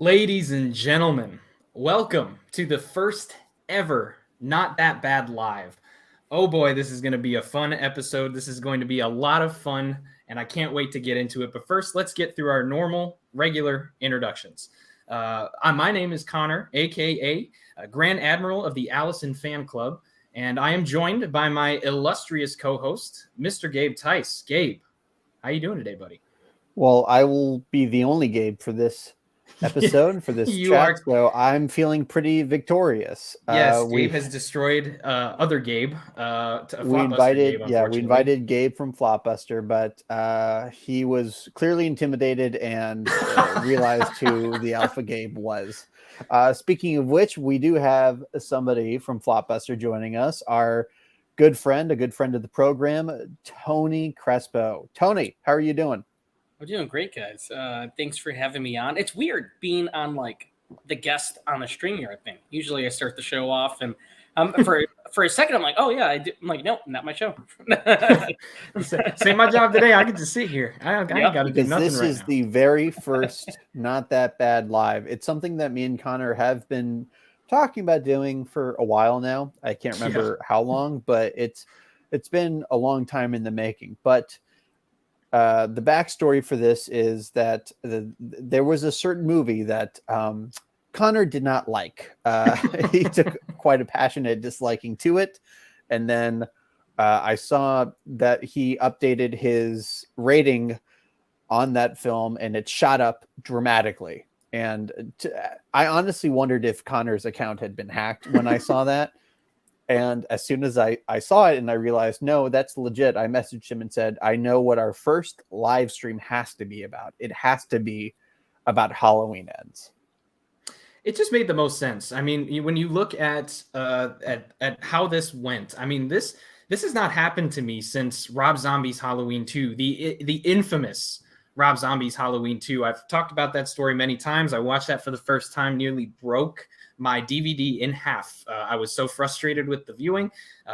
Ladies and gentlemen, welcome to the first ever Not That Bad Live. Oh boy, this is going to be a fun episode. This is going to be a lot of fun, and I can't wait to get into it. But first, let's get through our normal, regular introductions. My name is Connor, aka Grand Admiral of the Allison Fan Club, and I am joined by my illustrious co-host, Mr. Gabe Tice. Gabe, how you doing today, buddy? Well, I will be the only Gabe for this episode, for this You chat, are. so I'm feeling pretty victorious. Yes, Gabe We has destroyed other Gabe, to we Flopbuster Gabe, invited, yeah, we unfortunately. invited Gabe from Flopbuster, but he was clearly intimidated and realized who the Alpha Gabe was. Speaking of which, we do have somebody from Flopbuster joining us, our good friend, a good friend of the program, Tony Crespo. Tony, how are you doing? I'm doing great, guys. Thanks for having me on. It's weird being on like the guest on a stream here. I think usually I start the show off, and for a second I'm like, oh yeah, I do. I'm like, nope, not my show. Say my job today. I get to sit here. I ain't got to do Because nothing this right is now. the very first Not That Bad Live. It's something that me and Connor have been talking about doing for a while now. I can't remember how long, but it's been a long time in the making. But the backstory for this is that there was a certain movie that Connor did not like. He took quite a passionate disliking to it. And then I saw that he updated his rating on that film and it shot up dramatically. And I honestly wondered if Connor's account had been hacked when I saw that. And as soon as I saw it and I realized, no, that's legit, I messaged him and said, I know what our first live stream has to be about. It has to be about Halloween Ends. It just made the most sense. I mean, when you look at how this went, I mean, this has not happened to me since Rob Zombie's Halloween 2, the infamous Rob Zombie's Halloween 2. I've talked about that story many times. I watched that for the first time, nearly broke my DVD in half. I was so frustrated with the viewing.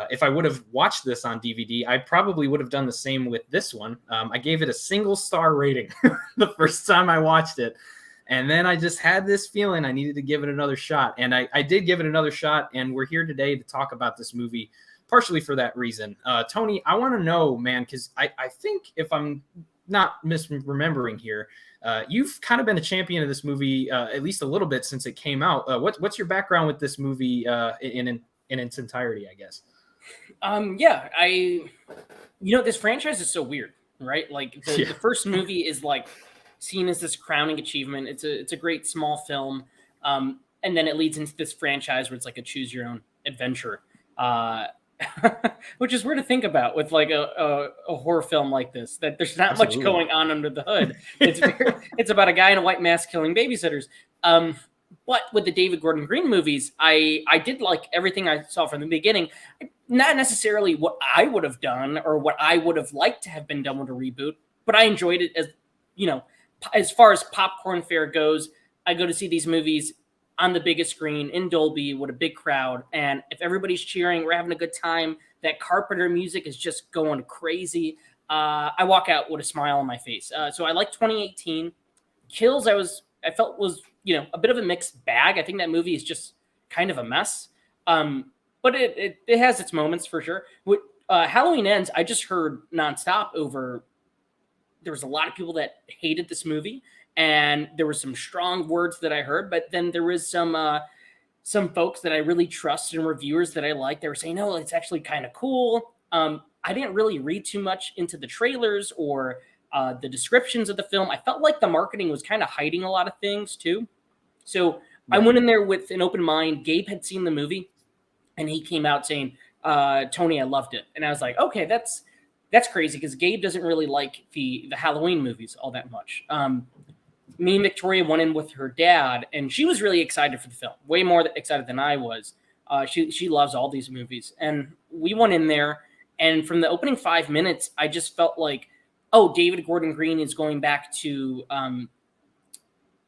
If I would have watched this on DVD, I probably would have done the same with this one. I gave it a single star rating the first time I watched it. And then I just had this feeling I needed to give it another shot. And I did give it another shot. And we're here today to talk about this movie, partially for that reason. Tony, I want to know, man, because I think if I'm not misremembering here, you've kind of been a champion of this movie at least a little bit since it came out. What's your background with this movie in its entirety, I guess? This franchise is so weird, right? Like the first movie is like seen as this crowning achievement. It's a great small film, and then it leads into this franchise where it's like a choose your own adventure. Which is weird to think about with like a horror film like this, that there's not much going on under the hood. It's about a guy in a white mask killing babysitters. But with the David Gordon Green movies, I did like everything I saw from the beginning. Not necessarily what I would have done or what I would have liked to have been done with a reboot, but I enjoyed it as far as popcorn fare goes. I go to see these movies on the biggest screen in Dolby with a big crowd. And if everybody's cheering, we're having a good time. That Carpenter music is just going crazy. I walk out with a smile on my face. So I like 2018. Kills, I felt was, a bit of a mixed bag. I think that movie is just kind of a mess. But it has its moments for sure. With Halloween Ends, I just heard nonstop over. There was a lot of people that hated this movie. And there were some strong words that I heard, but then there was some folks that I really trust and reviewers that I like. They were saying, "No, it's actually kind of cool." I didn't really read too much into the trailers or the descriptions of the film. I felt like the marketing was kind of hiding a lot of things too. So I went in there with an open mind. Gabe had seen the movie, and he came out saying, "Tony, I loved it," and I was like, "Okay, that's crazy," because Gabe doesn't really like the Halloween movies all that much. Me and Victoria went in with her dad, and she was really excited for the film, way more excited than I was. She loves all these movies. And we went in there, and from the opening 5 minutes, I just felt like, oh, David Gordon Green is going back to,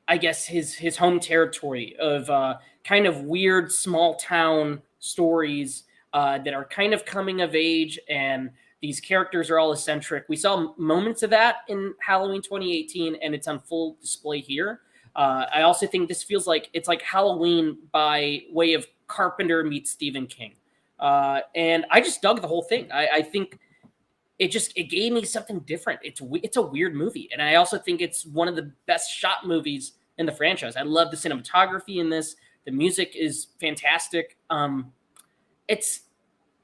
I guess, his home territory of kind of weird small town stories that are kind of coming of age, and these characters are all eccentric. We saw moments of that in Halloween 2018, and it's on full display here. I also think this feels like it's like Halloween by way of Carpenter meets Stephen King. And I just dug the whole thing. I think it gave me something different. It's a weird movie, and I also think it's one of the best shot movies in the franchise. I love the cinematography in this. The music is fantastic. It's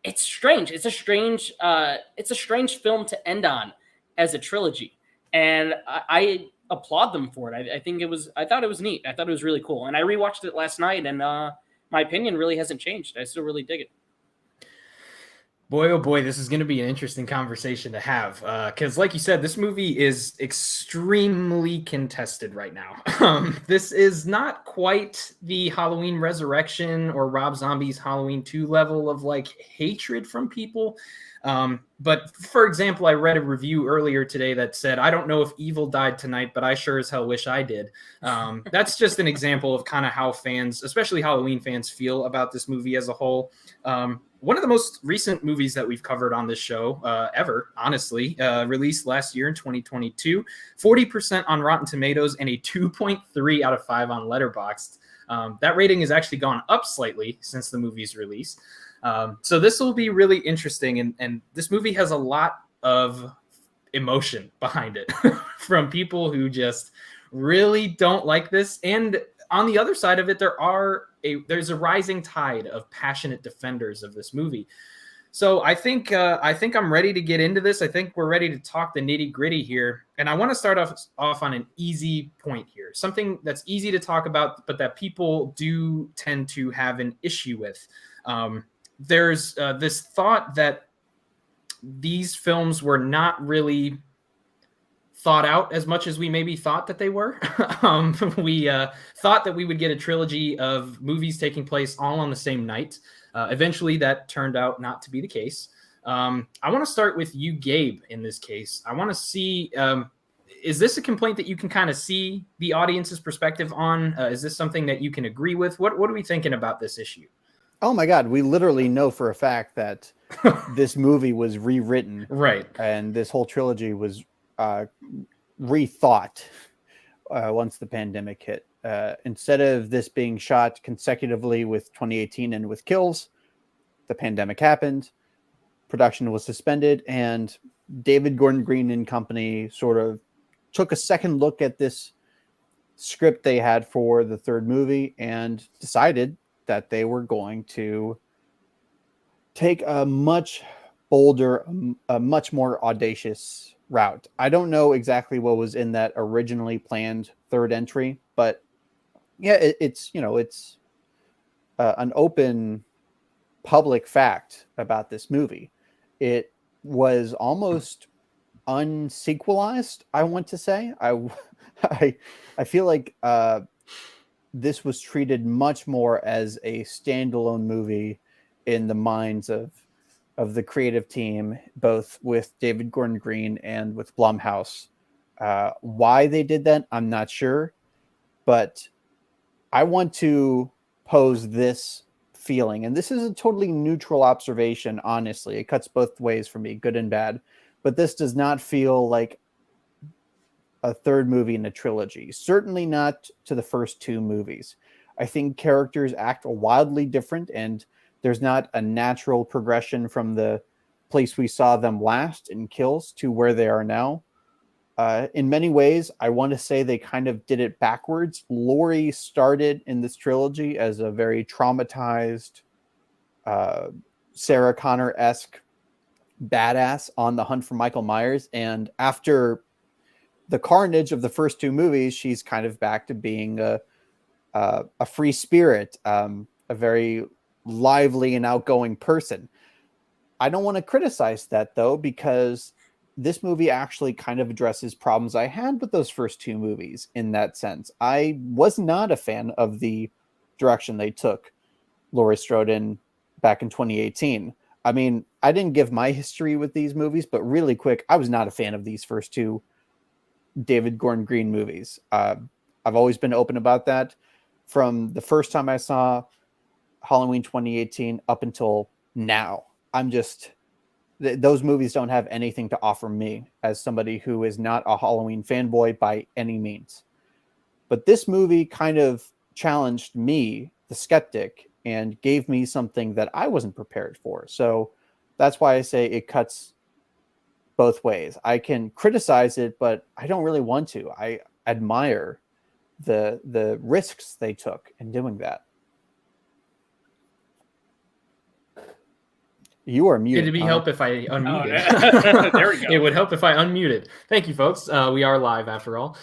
it's strange. It's a strange film to end on as a trilogy, and I applaud them for it. I think it was. I thought it was neat. I thought it was really cool, and I rewatched it last night, and my opinion really hasn't changed. I still really dig it. Boy, oh boy, this is going to be an interesting conversation to have. Because, like you said, this movie is extremely contested right now. This is not quite the Halloween Resurrection or Rob Zombie's Halloween 2 level of like hatred from people. But for example, I read a review earlier today that said, I don't know if evil died tonight, but I sure as hell wish I did. That's just an example of kind of how fans, especially Halloween fans, feel about this movie as a whole. One of the most recent movies that we've covered on this show ever, honestly, released last year in 2022, 40% on Rotten Tomatoes and a 2.3 out of 5 on Letterboxd. That rating has actually gone up slightly since the movie's release. So this will be really interesting. And this movie has a lot of emotion behind it from people who just really don't like this. And on the other side of it, there's a rising tide of passionate defenders of this movie. So I think I'm ready to get into this. I think we're ready to talk the nitty gritty here. And I want to start off on an easy point here, something that's easy to talk about, but that people do tend to have an issue with. There's this thought that these films were not really thought out as much as we maybe thought that they were. We thought that we would get a trilogy of movies taking place all on the same night. Eventually, that turned out not to be the case. I want to start with you, Gabe, in this case. I want to see, is this a complaint that you can kind of see the audience's perspective on? Is this something that you can agree with? What are we thinking about this issue? Oh my God, we literally know for a fact that this movie was rewritten. Right. And this whole trilogy was rethought once the pandemic hit. Instead of this being shot consecutively with 2018 and with Kills, the pandemic happened, production was suspended, and David Gordon Green and company sort of took a second look at this script they had for the third movie and decided that they were going to take a much bolder, a much more audacious route. I don't know exactly what was in that originally planned third entry, but yeah, it's an open public fact about this movie. It was almost unsequelized, I want to say. I feel like this was treated much more as a standalone movie in the minds of the creative team, both with David Gordon Green and with Blumhouse. Why they did that, I'm not sure, but I want to pose this feeling, and this is a totally neutral observation, honestly. It cuts both ways for me, good and bad, but this does not feel like a third movie in a trilogy. Certainly not to the first two movies. I think characters act wildly different, and there's not a natural progression from the place we saw them last in Kills to where they are now. In many ways, I want to say they kind of did it backwards. Laurie started in this trilogy as a very traumatized, Sarah Connor-esque badass on the hunt for Michael Myers. And after the carnage of the first two movies, she's kind of back to being a free spirit, a very lively and outgoing person. I don't want to criticize that, though, because this movie actually kind of addresses problems I had with those first two movies in that sense. I was not a fan of the direction they took Laurie Strode in back in 2018. I mean, I didn't give my history with these movies, but really quick, I was not a fan of these first two David Gordon Green movies. I've always been open about that. From the first time I saw Halloween 2018 up until now, I'm just... those movies don't have anything to offer me as somebody who is not a Halloween fanboy by any means. But this movie kind of challenged me, the skeptic, and gave me something that I wasn't prepared for. So that's why I say it cuts both ways. I can criticize it, but I don't really want to. I admire the risks they took in doing that. You are muted. It'd be help if I unmuted. Oh, there we go. It would help if I unmuted. Thank you, folks. We are live after all.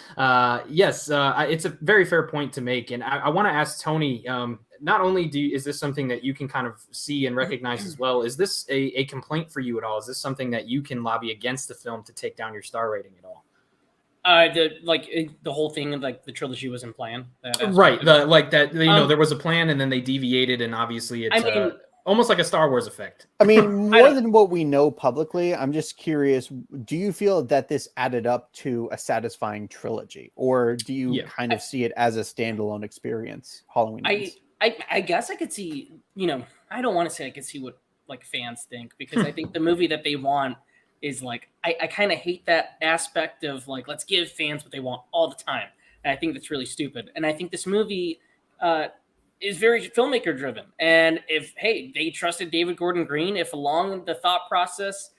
Yes, it's a very fair point to make, and I want to ask Tony. Not only is this something that you can kind of see and recognize as well, is this a complaint for you at all? Is this something that you can lobby against the film to take down your star rating at all? The whole thing, like the trilogy wasn't planned. Right. There was a plan and then they deviated, and obviously it's almost like a Star Wars effect. I mean, more than what we know publicly, I'm just curious, do you feel that this added up to a satisfying trilogy, or do you kind of see it as a standalone experience, Halloween Ends? I guess I could see, I don't want to say I could see what like fans think, because I think the movie that they want is like, I kind of hate that aspect of like, let's give fans what they want all the time. And I think that's really stupid. And I think this movie is very filmmaker driven. And if, hey, they trusted David Gordon Green, if along the thought process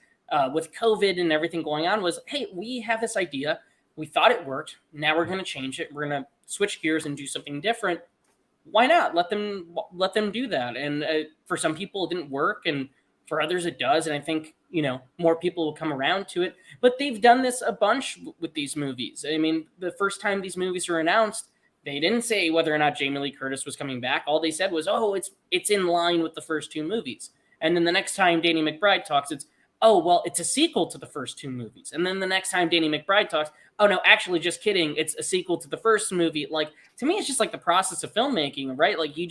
with COVID and everything going on was, hey, we have this idea, we thought it worked, now we're going to change it, we're going to switch gears and do something different. Why not let them do that? And for some people it didn't work, and for others it does. And I think, more people will come around to it, but they've done this a bunch with these movies. I mean, the first time these movies were announced, they didn't say whether or not Jamie Lee Curtis was coming back. All they said was, oh, it's in line with the first two movies. And then the next time Danny McBride talks, it's, oh, well, it's a sequel to the first two movies. And then the next time Danny McBride talks, oh, no, actually, just kidding, it's a sequel to the first movie. Like, to me, it's just like the process of filmmaking, right? Like, you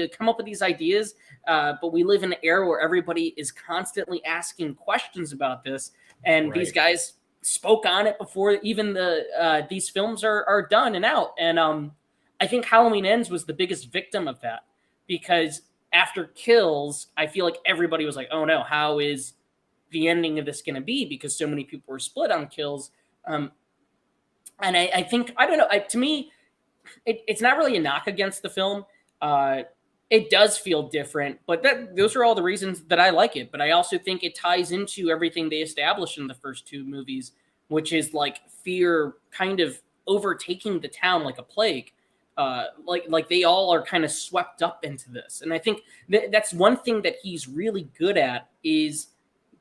come up with these ideas, but we live in an era where everybody is constantly asking questions about this. And these guys spoke on it before even these films are done and out. And I think Halloween Ends was the biggest victim of that, because after Kills, I feel like everybody was like, oh, no, how is the ending of this going to be, because so many people were split on Kills. And I think, I don't know, to me, it's not really a knock against the film. It does feel different, but those are all the reasons that I like it. But I also think it ties into everything they established in the first two movies, which is like fear kind of overtaking the town like a plague. Like they all are kind of swept up into this. And I think that's one thing that he's really good at, is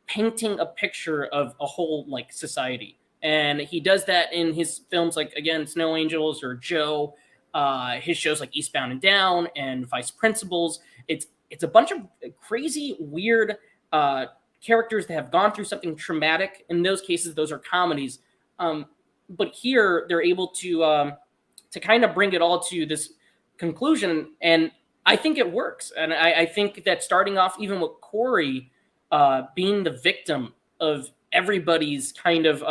painting a picture of a whole like society. And he does that in his films, like, again, Snow Angels or Joe, his shows like Eastbound and Down and Vice Principals. It's a bunch of crazy, weird characters that have gone through something traumatic. In those cases, those are comedies. But here they're able to kind of bring it all to this conclusion. And I think it works. And I think that starting off even with Corey being the victim of everybody's kind of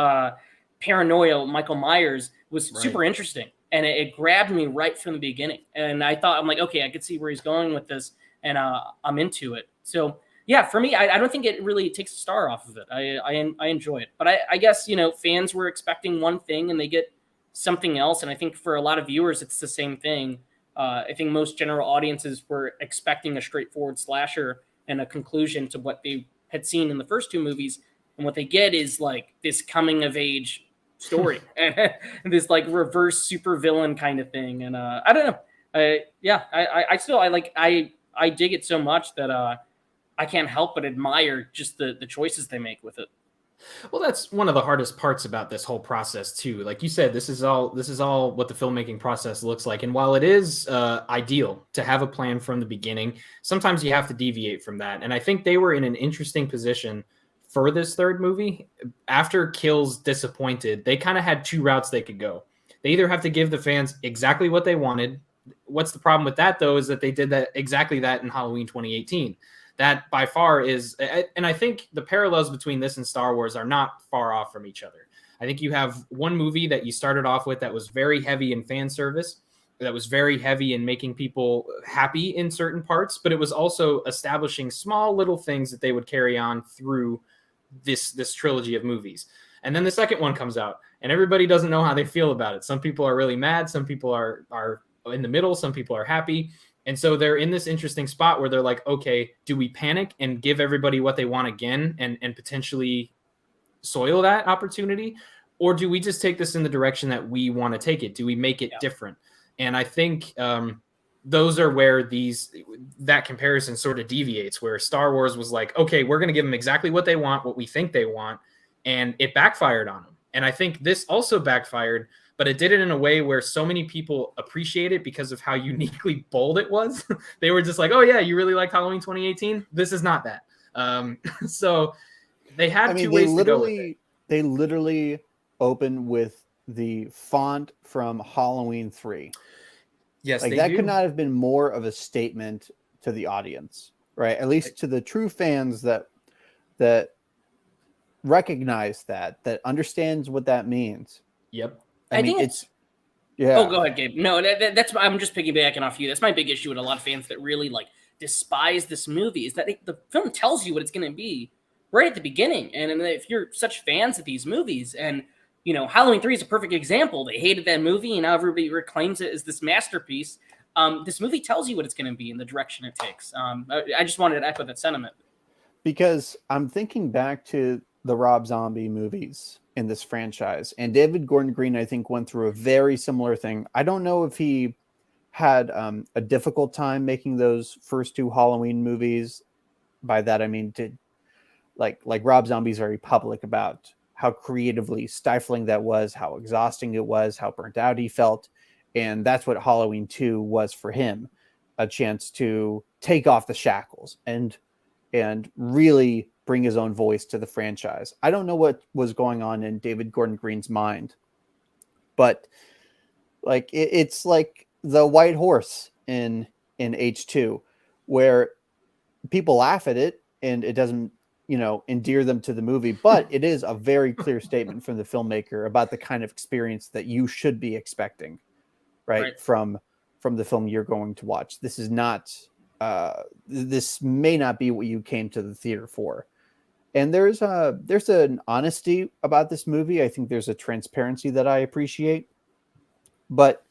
paranoia, Michael Myers, was super interesting. And it grabbed me right from the beginning. And I'm like, okay, I could see where he's going with this, and I'm into it. So yeah, for me, I don't think it really takes a star off of it. I enjoy it. But I guess, fans were expecting one thing and they get something else. And I think for a lot of viewers, it's the same thing. I think most general audiences were expecting a straightforward slasher and a conclusion to what they had seen in the first two movies. And what they get is like this coming of age story and this like reverse supervillain kind of thing. And I don't know. I dig it so much that I can't help but admire just the choices they make with it. Well, that's one of the hardest parts about this whole process too. Like you said, this is all what the filmmaking process looks like. And while it is ideal to have a plan from the beginning, sometimes you have to deviate from that. And I think they were in an interesting position for this third movie. After Kills disappointed, they kind of had two routes they could go. They either have to give the fans exactly what they wanted. What's the problem with that, though, is that they did exactly that in Halloween 2018. That by far is, and I think the parallels between this and Star Wars are not far off from each other. I think you have one movie that you started off with that was very heavy in fan service, that was very heavy in making people happy in certain parts, but it was also establishing small little things that they would carry on through this trilogy of movies. And then the second one comes out and everybody doesn't know how they feel about it. Some people are really mad, some people are in the middle, some people are happy. And so they're in this interesting spot where they're like, okay, do we panic and give everybody what they want again and potentially soil that opportunity? Or do we just take this in the direction that we want to take it? Do we make it different? And I think those are where that comparison sort of deviates, where Star Wars was like, okay, we're going to give them exactly what they want, what we think they want. And it backfired on them. And I think this also backfired, but it did it in a way where so many people appreciate it because of how uniquely bold it was. They were just like, oh yeah, you really like Halloween 2018? This is not that. So they had two ways to go with it. They literally open with the font from Halloween 3. Yes, like that could not have been more of a statement to the audience, right? At least to the true fans that recognize that understands what that means. Yep. I think it's yeah. Oh, go ahead, Gabe. No, that's I'm just piggybacking off you. That's my big issue with a lot of fans that really like despise this movie is that the film tells you what it's going to be right at the beginning. And if you're such fans of these movies, and Halloween 3 is a perfect example. They hated that movie, and now everybody reclaims it as this masterpiece. This movie tells you what it's going to be and the direction it takes. I just wanted to echo that sentiment. Because I'm thinking back to the Rob Zombie movies in this franchise, and David Gordon Green, I think, went through a very similar thing. I don't know if he had a difficult time making those first two Halloween movies. By that, I mean, like Rob Zombie's very public about how creatively stifling that was, how exhausting it was, how burnt out he felt. And that's what Halloween 2 was for him, a chance to take off the shackles and really bring his own voice to the franchise. I don't know what was going on in David Gordon Green's mind, but like it's like the white horse in H2, where people laugh at it and it doesn't endear them to the movie, but it is a very clear statement from the filmmaker about the kind of experience that you should be expecting, right? From the film you're going to watch. This is not this may not be what you came to the theater for. And there's an honesty about this movie. I think there's a transparency that I appreciate, but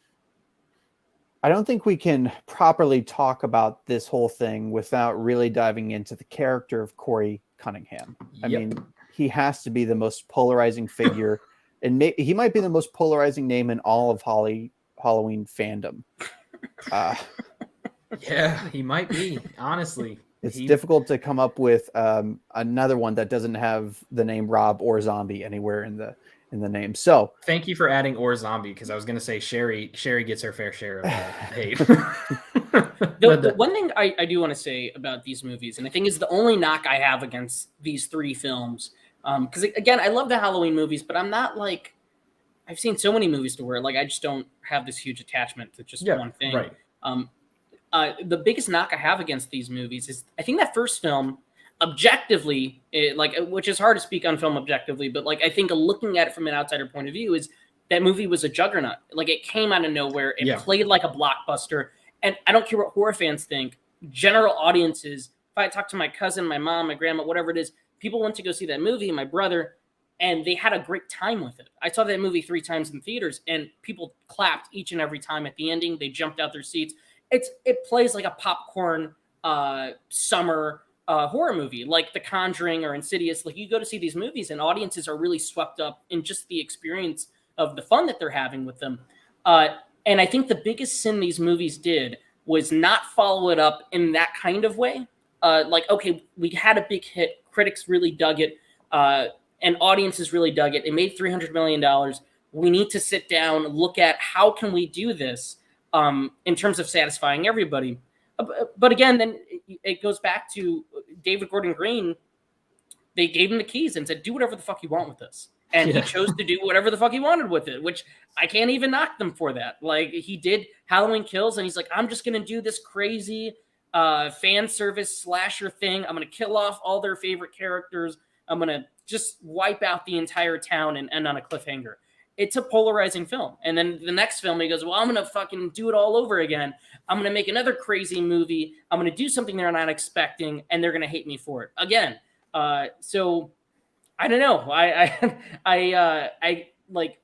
I don't think we can properly talk about this whole thing without really diving into the character of Corey Cunningham. I mean, he has to be the most polarizing figure, and he might be the most polarizing name in all of Halloween fandom. Yeah, he might be, honestly. It's difficult to come up with another one that doesn't have the name Rob or Zombie anywhere in the name. So thank you for adding or Zombie, because I was going to say Sherry gets her fair share of hate. The one thing I do want to say about these movies, and I think is the only knock I have against these three films, because again, I love the Halloween movies, but I'm not like, I've seen so many movies to where like I just don't have this huge attachment to just one thing. Right. The biggest knock I have against these movies is I think that first film, objectively, which is hard to speak on film objectively, but like I think looking at it from an outsider point of view is that movie was a juggernaut. Like it came out of nowhere. It played like a blockbuster. And I don't care what horror fans think. General audiences, if I talk to my cousin, my mom, my grandma, whatever it is, people went to go see that movie, my brother, and they had a great time with it. I saw that movie 3 times in theaters, and people clapped each and every time at the ending. They jumped out their seats. It plays like a popcorn summer horror movie, like The Conjuring or Insidious. Like you go to see these movies, and audiences are really swept up in just the experience of the fun that they're having with them. And I think the biggest sin these movies did was not follow it up in that kind of way. Okay, we had a big hit. Critics really dug it. And audiences really dug it. It made $300 million. We need to sit down, look at how can we do this in terms of satisfying everybody. But again, then it goes back to David Gordon Green. They gave him the keys and said, do whatever the fuck you want with this. And he chose to do whatever the fuck he wanted with it, which I can't even knock them for that. Like he did Halloween Kills, and he's like, I'm just going to do this crazy fan service slasher thing. I'm going to kill off all their favorite characters. I'm going to just wipe out the entire town and end on a cliffhanger. It's a polarizing film. And then the next film, he goes, well, I'm going to fucking do it all over again. I'm going to make another crazy movie. I'm going to do something they're not expecting, and they're going to hate me for it again. So I don't know. I like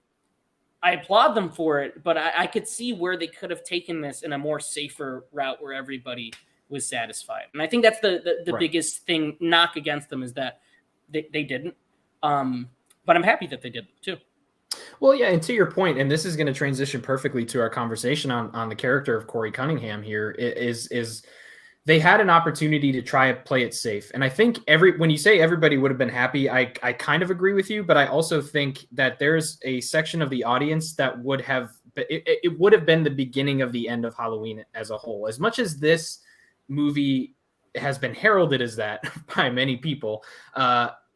I applaud them for it, but I could see where they could have taken this in a more safer route where everybody was satisfied. And I think that's the Right. biggest thing knock against them is that they didn't. But I'm happy that they did too. Well, yeah, and to your point, and this is going to transition perfectly to our conversation on the character of Corey Cunningham here, is they had an opportunity to try and play it safe. And I think when you say everybody would have been happy, I kind of agree with you, but I also think that there's a section of the audience that would have, it would have been the beginning of the end of Halloween as a whole. As much as this movie has been heralded as that by many people,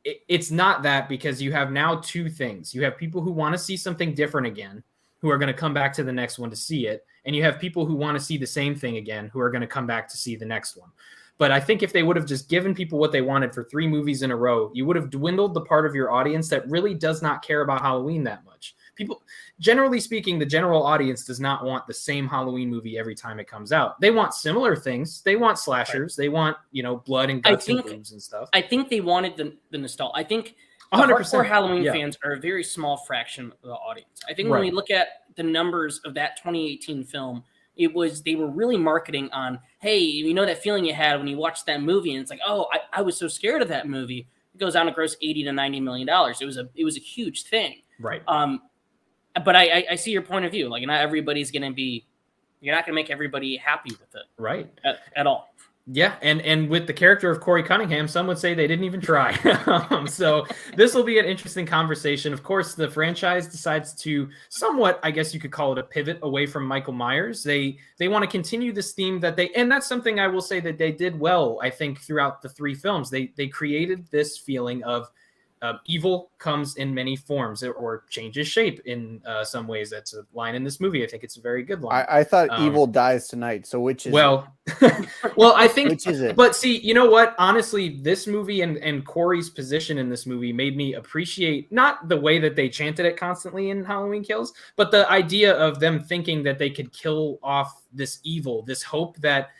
it's not that, because you have now two things. You have people who want to see something different again, who are going to come back to the next one to see it. And you have people who want to see the same thing again, who are going to come back to see the next one. But I think if they would have just given people what they wanted for 3 movies in a row, you would have dwindled the part of your audience that really does not care about Halloween that much. People, generally speaking, the general audience does not want the same Halloween movie every time it comes out. They want similar things. They want slashers. Right. They want, blood and guts and boobs and stuff. I think they wanted the nostalgia. I think 100%. Hardcore Halloween fans are a very small fraction of the audience. I think when we look at the numbers of that 2018 film, they were really marketing on, hey, that feeling you had when you watched that movie, and it's like, oh, I was so scared of that movie. It goes on to gross $80 to $90 million. It was a huge thing. Right. But I see your point of view. Like, not everybody's going to be, you're not going to make everybody happy with it. Right. At all. Yeah, and with the character of Corey Cunningham, some would say they didn't even try. So this will be an interesting conversation. Of course, the franchise decides to somewhat, I guess you could call it, a pivot away from Michael Myers. They want to continue this theme and that's something I will say that they did well, I think, throughout the 3 films. They created this feeling of evil comes in many forms or changes shape in some ways. That's a line in this movie. I think it's a very good line. I thought evil dies tonight. So which is well, I think, which is it? But see, you know what? Honestly, this movie and Corey's position in this movie made me appreciate not the way that they chanted it constantly in Halloween Kills, but the idea of them thinking that they could kill off this evil, this hope that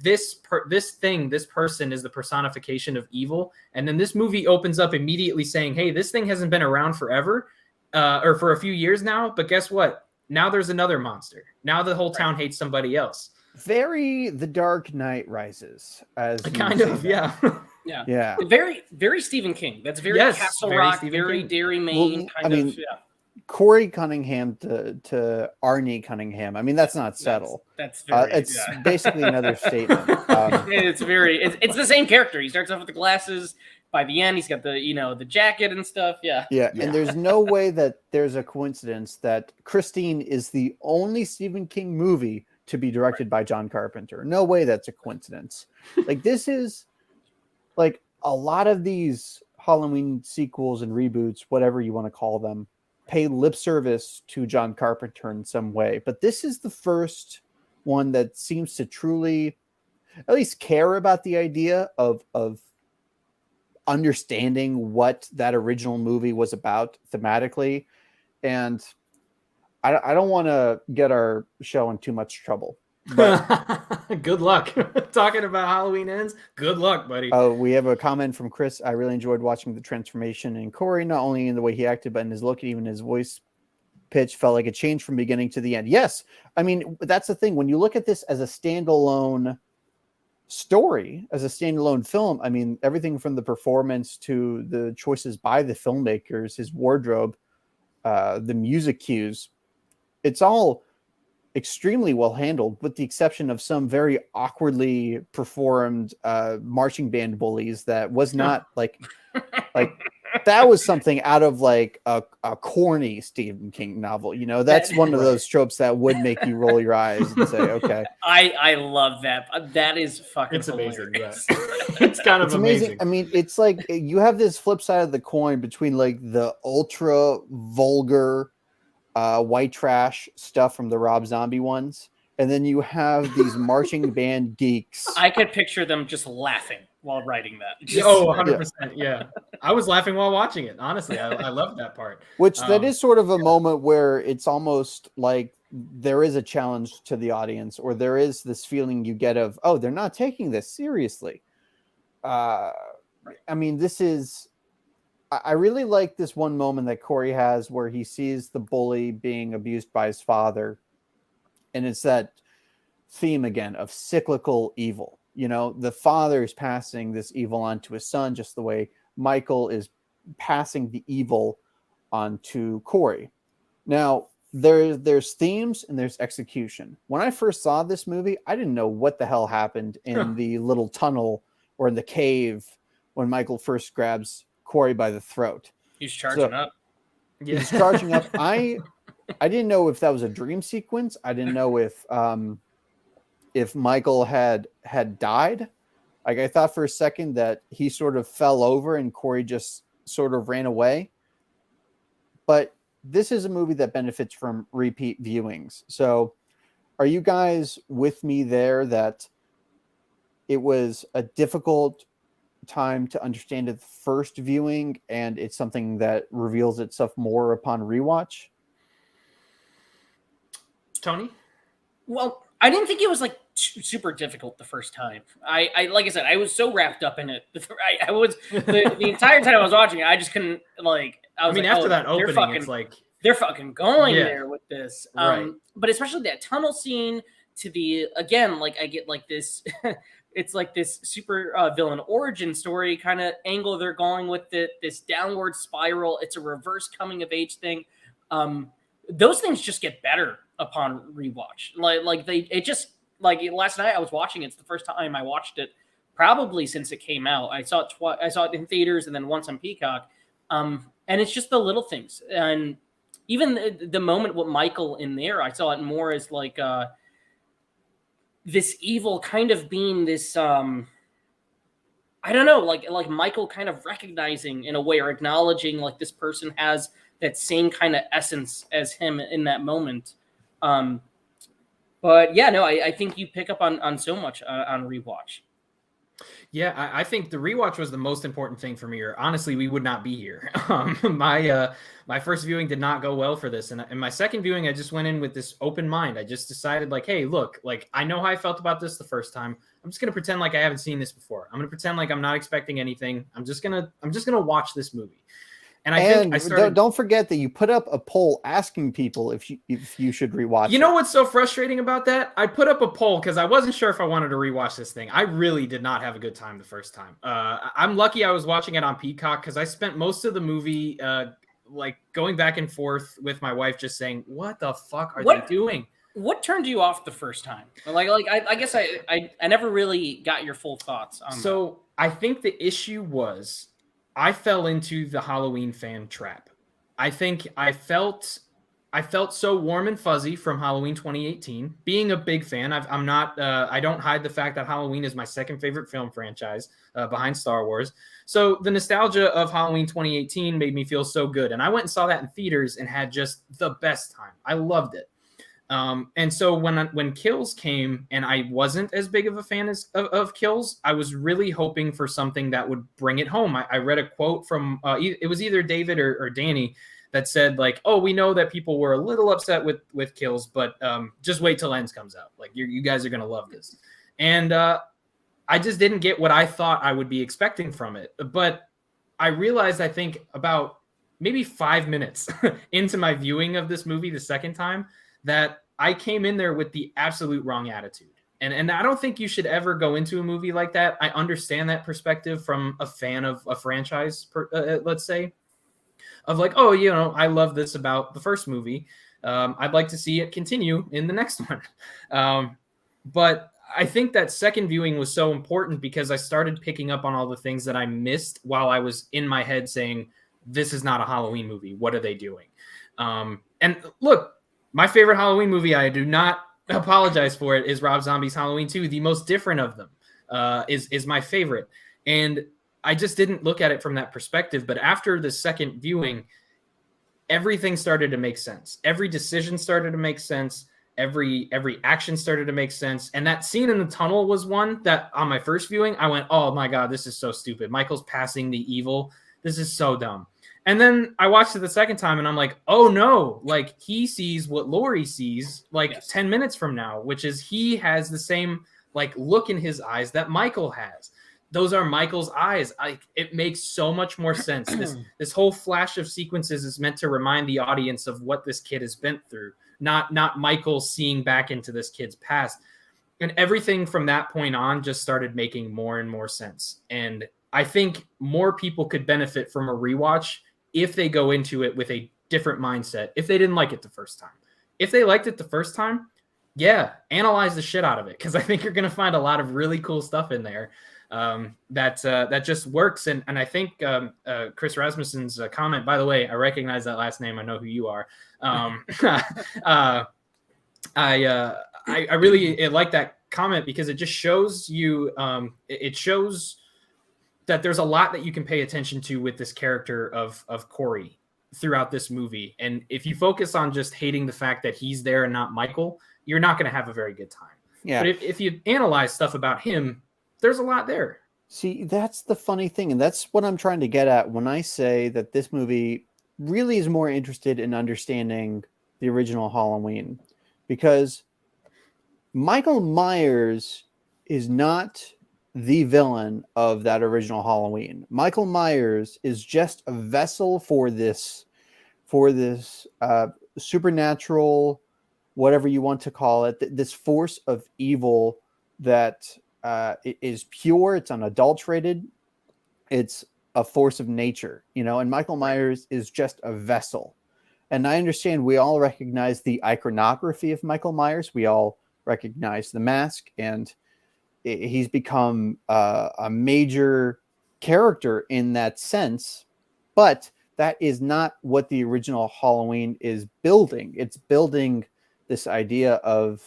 this person is the personification of evil. And then this movie opens up immediately saying, hey, this thing hasn't been around forever or for a few years now. But guess what? Now there's another monster. Now the whole town hates somebody else. Very The Dark Knight Rises. As kind of, yeah. Yeah. Very, very Stephen King. That's very Castle Rock, very Derry, Maine kind of. Yeah. Corey Cunningham to Arnie Cunningham. I mean, that's not subtle. That's very, it's basically another statement. It's the same character. He starts off with the glasses. By the end, he's got the jacket and stuff. Yeah. And there's no way that there's a coincidence that Christine is the only Stephen King movie to be directed by John Carpenter. No way that's a coincidence. Like, this is like a lot of these Halloween sequels and reboots, whatever you want to call them, pay lip service to John Carpenter in some way. But this is the first one that seems to truly at least care about the idea of understanding what that original movie was about thematically. And I don't want to get our show in too much trouble. But good luck. Talking about Halloween Ends. Good luck, buddy. We have a comment from Chris. I really enjoyed watching the transformation in Corey, not only in the way he acted, but in his look and even his voice pitch felt like a change from beginning to the end. Yes. I mean, that's the thing. When you look at this as a standalone story, as a standalone film, I mean, everything from the performance to the choices by the filmmakers, his wardrobe, the music cues, it's all extremely well handled, with the exception of some very awkwardly performed marching band bullies that was not like that was something out of like a corny Stephen King novel. That's one of those tropes that would make you roll your eyes and say, okay. I love that. That is fucking amazing. Hilarious. It's kind of amazing. I mean, it's like you have this flip side of the coin between like the ultra vulgar white trash stuff from the Rob Zombie ones, and then you have these marching band geeks. I could picture them just laughing while writing that. 100%. Yeah. I was laughing while watching it. Honestly, I love that part. Which that is sort of a moment where it's almost like there is a challenge to the audience, or there is this feeling you get of, oh, they're not taking this seriously. I mean, this is I really like this one moment that Corey has where he sees the bully being abused by his father. And it's that theme again of cyclical evil. You know, the father is passing this evil on to his son, just the way Michael is passing the evil on to Corey. Now, there's themes and there's execution. When I first saw this movie, I didn't know what the hell happened in the little tunnel or in the cave when Michael first grabs Corey by the throat. He's charging up. Yeah. He's charging up. I didn't know if that was a dream sequence. I didn't know if Michael had died. Like, I thought for a second that he sort of fell over and Corey just sort of ran away. But this is a movie that benefits from repeat viewings. So are you guys with me there that it was a difficult time to understand at the first viewing and it's something that reveals itself more upon rewatch? Tony? Well, I didn't think it was like super difficult the first time. I like I said, I was so wrapped up in it. I was the entire time I was watching it, I just couldn't like. I mean, after that opening, it's like they're fucking going there with this. Right. But especially that tunnel scene to the again, like I get like this. It's like this super villain origin story kind of angle they're going with it. This downward spiral. It's a reverse coming of age thing. Those things just get better upon rewatch. Like last night I was watching it. It's the first time I watched it probably since it came out. I saw it I saw it in theaters and then once on Peacock. And it's just the little things. And even the moment with Michael in there, I saw it more as like this evil kind of being this I don't know, like Michael kind of recognizing in a way or acknowledging like this person has that same kind of essence as him in that moment. But yeah, no, I think you pick up on so much on rewatch. Yeah, I think the rewatch was the most important thing for me. Or honestly, we would not be here. My first viewing did not go well for this, and my second viewing, I just went in with this open mind. I just decided, like, hey, look, like I know how I felt about this the first time. I'm just gonna pretend like I haven't seen this before. I'm gonna pretend like I'm not expecting anything. I'm just gonna watch this movie. And don't forget that you put up a poll asking people if you should rewatch. You know what's so frustrating about that? I put up a poll because I wasn't sure if I wanted to rewatch this thing. I really did not have a good time the first time. I'm lucky I was watching it on Peacock because I spent most of the movie like going back and forth with my wife, just saying, "What the fuck are they doing?" What turned you off the first time? I guess I never really got your full thoughts on. So I think the issue was, I fell into the Halloween fan trap. I think I felt so warm and fuzzy from Halloween 2018. Being a big fan, I don't hide the fact that Halloween is my second favorite film franchise behind Star Wars. So the nostalgia of Halloween 2018 made me feel so good. And I went and saw that in theaters and had just the best time. I loved it. And so when Kills came and I wasn't as big of a fan of Kills, I was really hoping for something that would bring it home. I read a quote from, it was either David or Danny that said like, oh, we know that people were a little upset with Kills, but just wait till Ends comes out. Like you guys are going to love this. And I just didn't get what I thought I would be expecting from it. But I realized, I think about maybe 5 minutes into my viewing of this movie the second time, that I came in there with the absolute wrong attitude. And I don't think you should ever go into a movie like that. I understand that perspective from a fan of a franchise, let's say, of like, oh, you know, I love this about the first movie. I'd like to see it continue in the next one. But I think that second viewing was so important because I started picking up on all the things that I missed while I was in my head saying, this is not a Halloween movie. What are they doing? And look, my favorite Halloween movie, I do not apologize for it, is Rob Zombie's Halloween 2. The most different of them is my favorite. And I just didn't look at it from that perspective. But after the second viewing, everything started to make sense. Every decision started to make sense. Every action started to make sense. And that scene in the tunnel was one that on my first viewing, I went, oh my God, this is so stupid. Michael's passing the evil. This is so dumb. And then I watched it the second time and I'm like, oh no, like he sees what Laurie sees like 10 minutes from now, which is he has the same like look in his eyes that Michael has. those are Michael's eyes. It makes so much more sense. This whole flash of sequences is meant to remind the audience of what this kid has been through, not Michael seeing back into this kid's past. And everything from that point on just started making more and more sense. And I think more people could benefit from a rewatch if they go into it with a different mindset, if they didn't like it the first time. If they liked it the first time, yeah, analyze the shit out of it, because I think you're going to find a lot of really cool stuff in there that just works. And I think Chris Rasmussen's comment, by the way, I recognize that last name. I know who you are. I really like that comment, because it just shows you, it shows that there's a lot that you can pay attention to with this character of Corey throughout this movie. And if you focus on just hating the fact that he's there and not Michael, you're not going to have a very good time. Yeah. But if you analyze stuff about him, there's a lot there. See, that's the funny thing. And that's what I'm trying to get at when I say that this movie really is more interested in understanding the original Halloween, because Michael Myers is not the villain of that original Halloween. Michael Myers is just a vessel for this supernatural, whatever you want to call it, this force of evil that is pure, it's unadulterated, it's a force of nature, and Michael Myers is just a vessel. And I understand we all recognize the iconography of Michael Myers. We all recognize the mask, and he's become a major character in that sense. But that is not what the original Halloween is building. It's building this idea of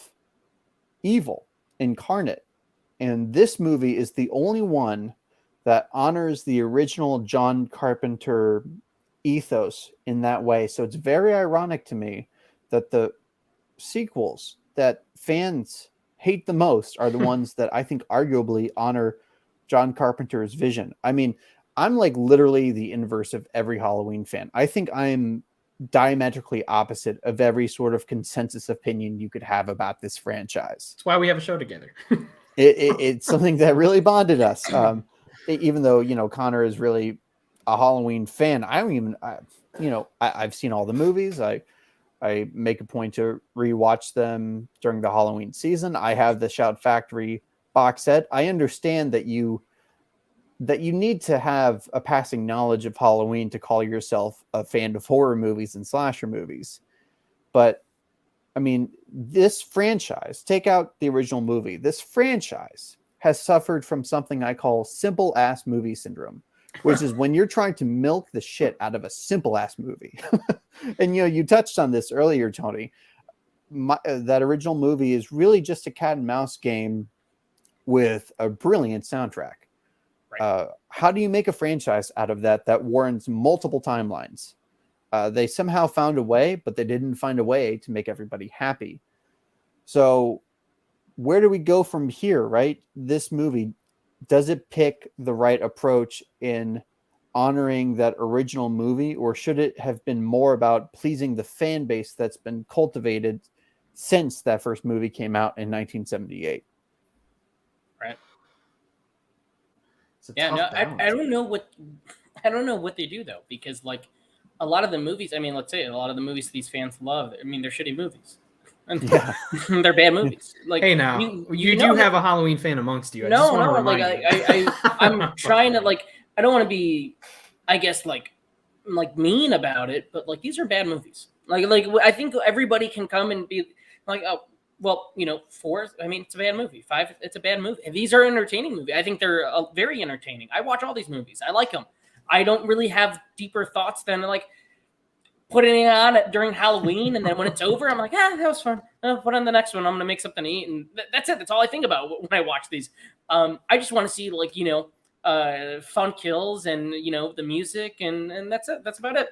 evil incarnate. And this movie is the only one that honors the original John Carpenter ethos in that way. So it's very ironic to me that the sequels that fans hate the most are the ones that I think arguably honor John Carpenter's vision. I mean, I'm like literally the inverse of every Halloween fan. I think I'm diametrically opposite of every sort of consensus opinion you could have about this franchise. That's why we have a show together. It's something that really bonded us. Even though, Connor is really a Halloween fan, I've seen all the movies. I make a point to rewatch them during the Halloween season. I have the Shout Factory box set. I understand that you need to have a passing knowledge of Halloween to call yourself a fan of horror movies and slasher movies. But I mean, this franchise, take out the original movie, this franchise has suffered from something I call simple ass movie syndrome, which is when you're trying to milk the shit out of a simple ass movie. And, you touched on this earlier, Tony. That original movie is really just a cat and mouse game with a brilliant soundtrack. Right. How do you make a franchise out of that warrants multiple timelines? They somehow found a way, but they didn't find a way to make everybody happy. So where do we go from here, right? This movie, does it pick the right approach in honoring that original movie, or should it have been more about pleasing the fan base that's been cultivated since that first movie came out in 1978? Right. Yeah, no, I don't know what they do though, because like a lot of the movies, I mean, let's say a lot of the movies these fans love, I mean, they're shitty movies. Yeah. They're bad movies. Like, hey, now you do have a Halloween fan amongst you. I'm trying to I don't want to be, I guess, like mean about it, but like these are bad movies. Like I think everybody can come and be like, oh, well, 4, I mean, it's a bad movie. 5, it's a bad movie. And these are entertaining movies. I think they're very entertaining. I watch all these movies. I like them. I don't really have deeper thoughts than like putting it on during Halloween, and then when it's over, I'm like, that was fun. Put on the next one. I'm gonna make something to eat, and that's it. That's all I think about when I watch these. I just want to see fun kills and the music, and that's it. That's about it.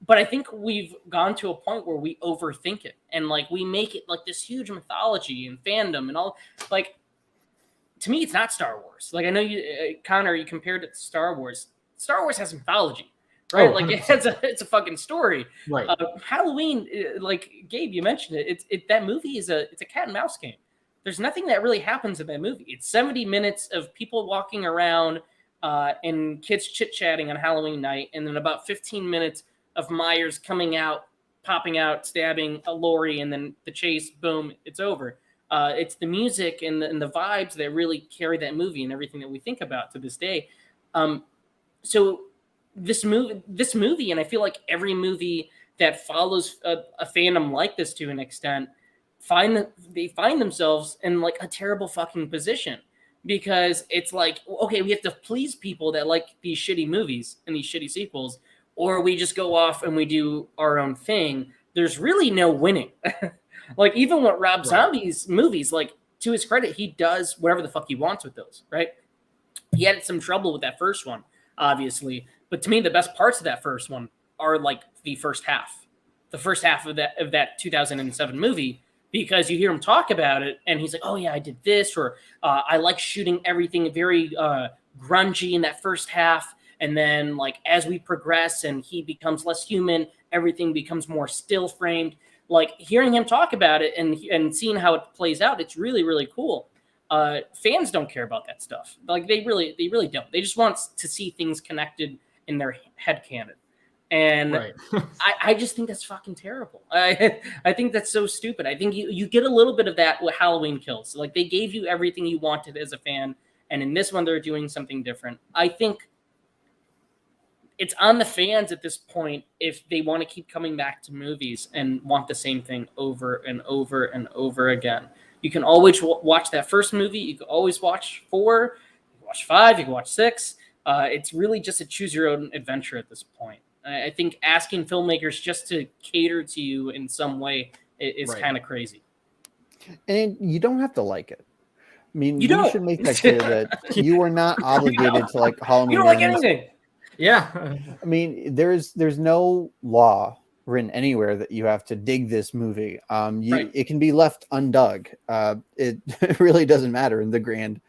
But I think we've gone to a point where we overthink it, and like we make it like this huge mythology and fandom and all. Like, to me, it's not Star Wars. Like, I know you, Connor, you compared it to Star Wars. Star Wars has mythology. Right, like it's a fucking story. Right. Halloween, like Gabe, you mentioned it. That movie is it's a cat and mouse game. there's nothing that really happens in that movie. It's 70 minutes of people walking around and kids chit-chatting on Halloween night, and then about 15 minutes of Myers coming out, popping out, stabbing a Laurie, and then the chase, boom, it's over. It's the music and the vibes that really carry that movie and everything that we think about to this day. So this movie, and I feel like every movie that follows a fandom like this to an extent, they find themselves in like a terrible fucking position, because it's like, okay, we have to please people that like these shitty movies and these shitty sequels, or we just go off and we do our own thing. There's really no winning. Like, even with Rob Zombie's movies, like, to his credit, he does whatever the fuck he wants with those, right? He had some trouble with that first one, obviously, but to me, the best parts of that first one are like the first half of that 2007 movie, because you hear him talk about it and he's like, oh yeah, I did this, or I like shooting everything very grungy in that first half, and then like as we progress and he becomes less human, everything becomes more still framed. Like, hearing him talk about it and seeing how it plays out, it's really, really cool. Fans don't care about that stuff. Like, they really don't. They just want to see things connected in their headcanon. And I just think that's fucking terrible. I think that's so stupid. I think you get a little bit of that with Halloween Kills. Like, they gave you everything you wanted as a fan, and in this one they're doing something different. I think it's on the fans at this point if they want to keep coming back to movies and want the same thing over and over and over again. You can always watch that first movie. You can always watch 4, you can watch 5, you can watch 6. It's really just a choose your own adventure at this point. I think asking filmmakers just to cater to you in some way is kind of crazy. And you don't have to like it. I mean, you should make that clear that you are not obligated to like Halloween. You don't like anything. Yeah. I mean, there's no law written anywhere that you have to dig this movie. It can be left undug. It really doesn't matter in the grand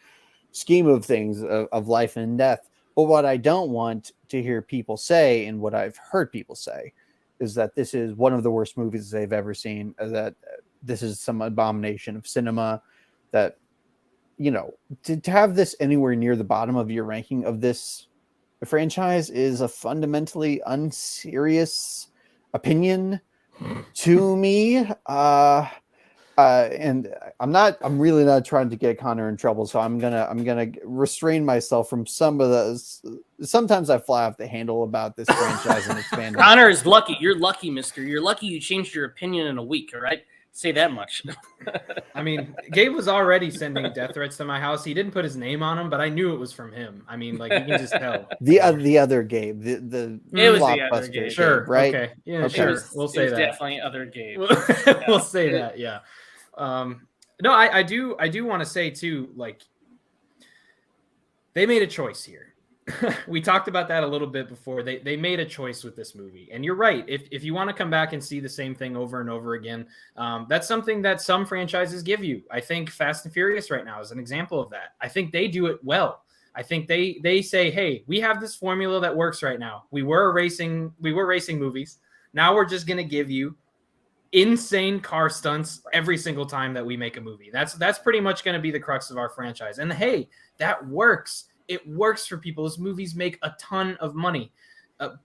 scheme of things of life and death. But what I don't want to hear people say, and what I've heard people say, is that this is one of the worst movies they've ever seen, that this is some abomination of cinema, that, you know, to have this anywhere near the bottom of your ranking of this franchise is a fundamentally unserious opinion to me. And I'm really not trying to get Connor in trouble, so I'm gonna restrain myself from some of those. Sometimes I fly off the handle about this franchise and its fandom. Connor is lucky. You're lucky, mister. You're lucky you changed your opinion in a week, all right? Say that much. I mean, Gabe was already sending death threats to my house. He didn't put his name on them, but I knew it was from him. I mean, like, you can just tell. The other Gabe, the Flopbuster Gabe, sure, right? Okay, yeah, okay. sure. We'll say that. Definitely other Gabe. We'll say that. Yeah. No, I do want to say too, like, they made a choice here. We talked about that a little bit before. They made a choice with this movie, and you're right. If you want to come back and see the same thing over and over again, that's something that some franchises give you. I think Fast and Furious right now is an example of that. I think they do it well. I think they say, hey, we have this formula that works right now. We were racing movies. Now we're just going to give you insane car stunts every single time that we make a movie. That's pretty much going to be the crux of our franchise. And hey, that works. It works for people. Those movies make a ton of money.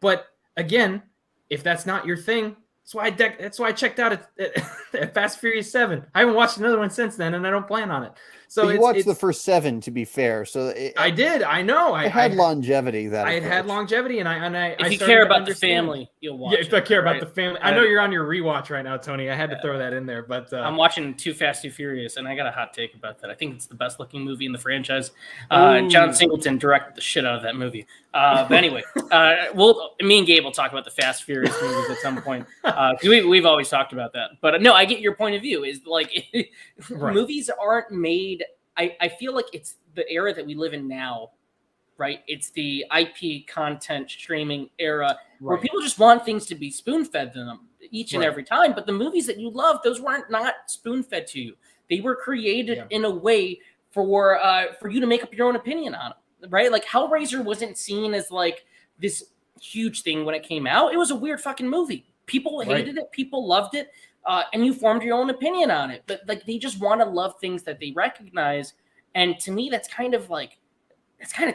But again, if that's not your thing, that's why I checked out at Fast and Furious 7. I haven't watched another one since then, and I don't plan on it. So you watched the first 7, to be fair. So I did. I know. I had longevity. I had longevity, and I. If you care about the family, you'll watch. Yeah, if I care about the family, I know you're on your rewatch right now, Tony. I had to throw that in there, but I'm watching Too Fast, Too Furious, and I got a hot take about that. I think it's the best looking movie in the franchise. John Singleton directed the shit out of that movie. But anyway, me and Gabe will talk about the Fast Furious movies at some point. We've always talked about that. But no, I get your point of view. Is like movies aren't made. I feel like it's the era that we live in now, right? It's the IP content streaming era where people just want things to be spoon-fed to them each and every time. But the movies that you love, those weren't not spoon-fed to you. They were created in a way for you to make up your own opinion on them, right? Like Hellraiser wasn't seen as like this huge thing when it came out. It was a weird fucking movie. People hated it. People loved it. and you formed your own opinion on it. But like they just want to love things that they recognize, and to me, that's kind of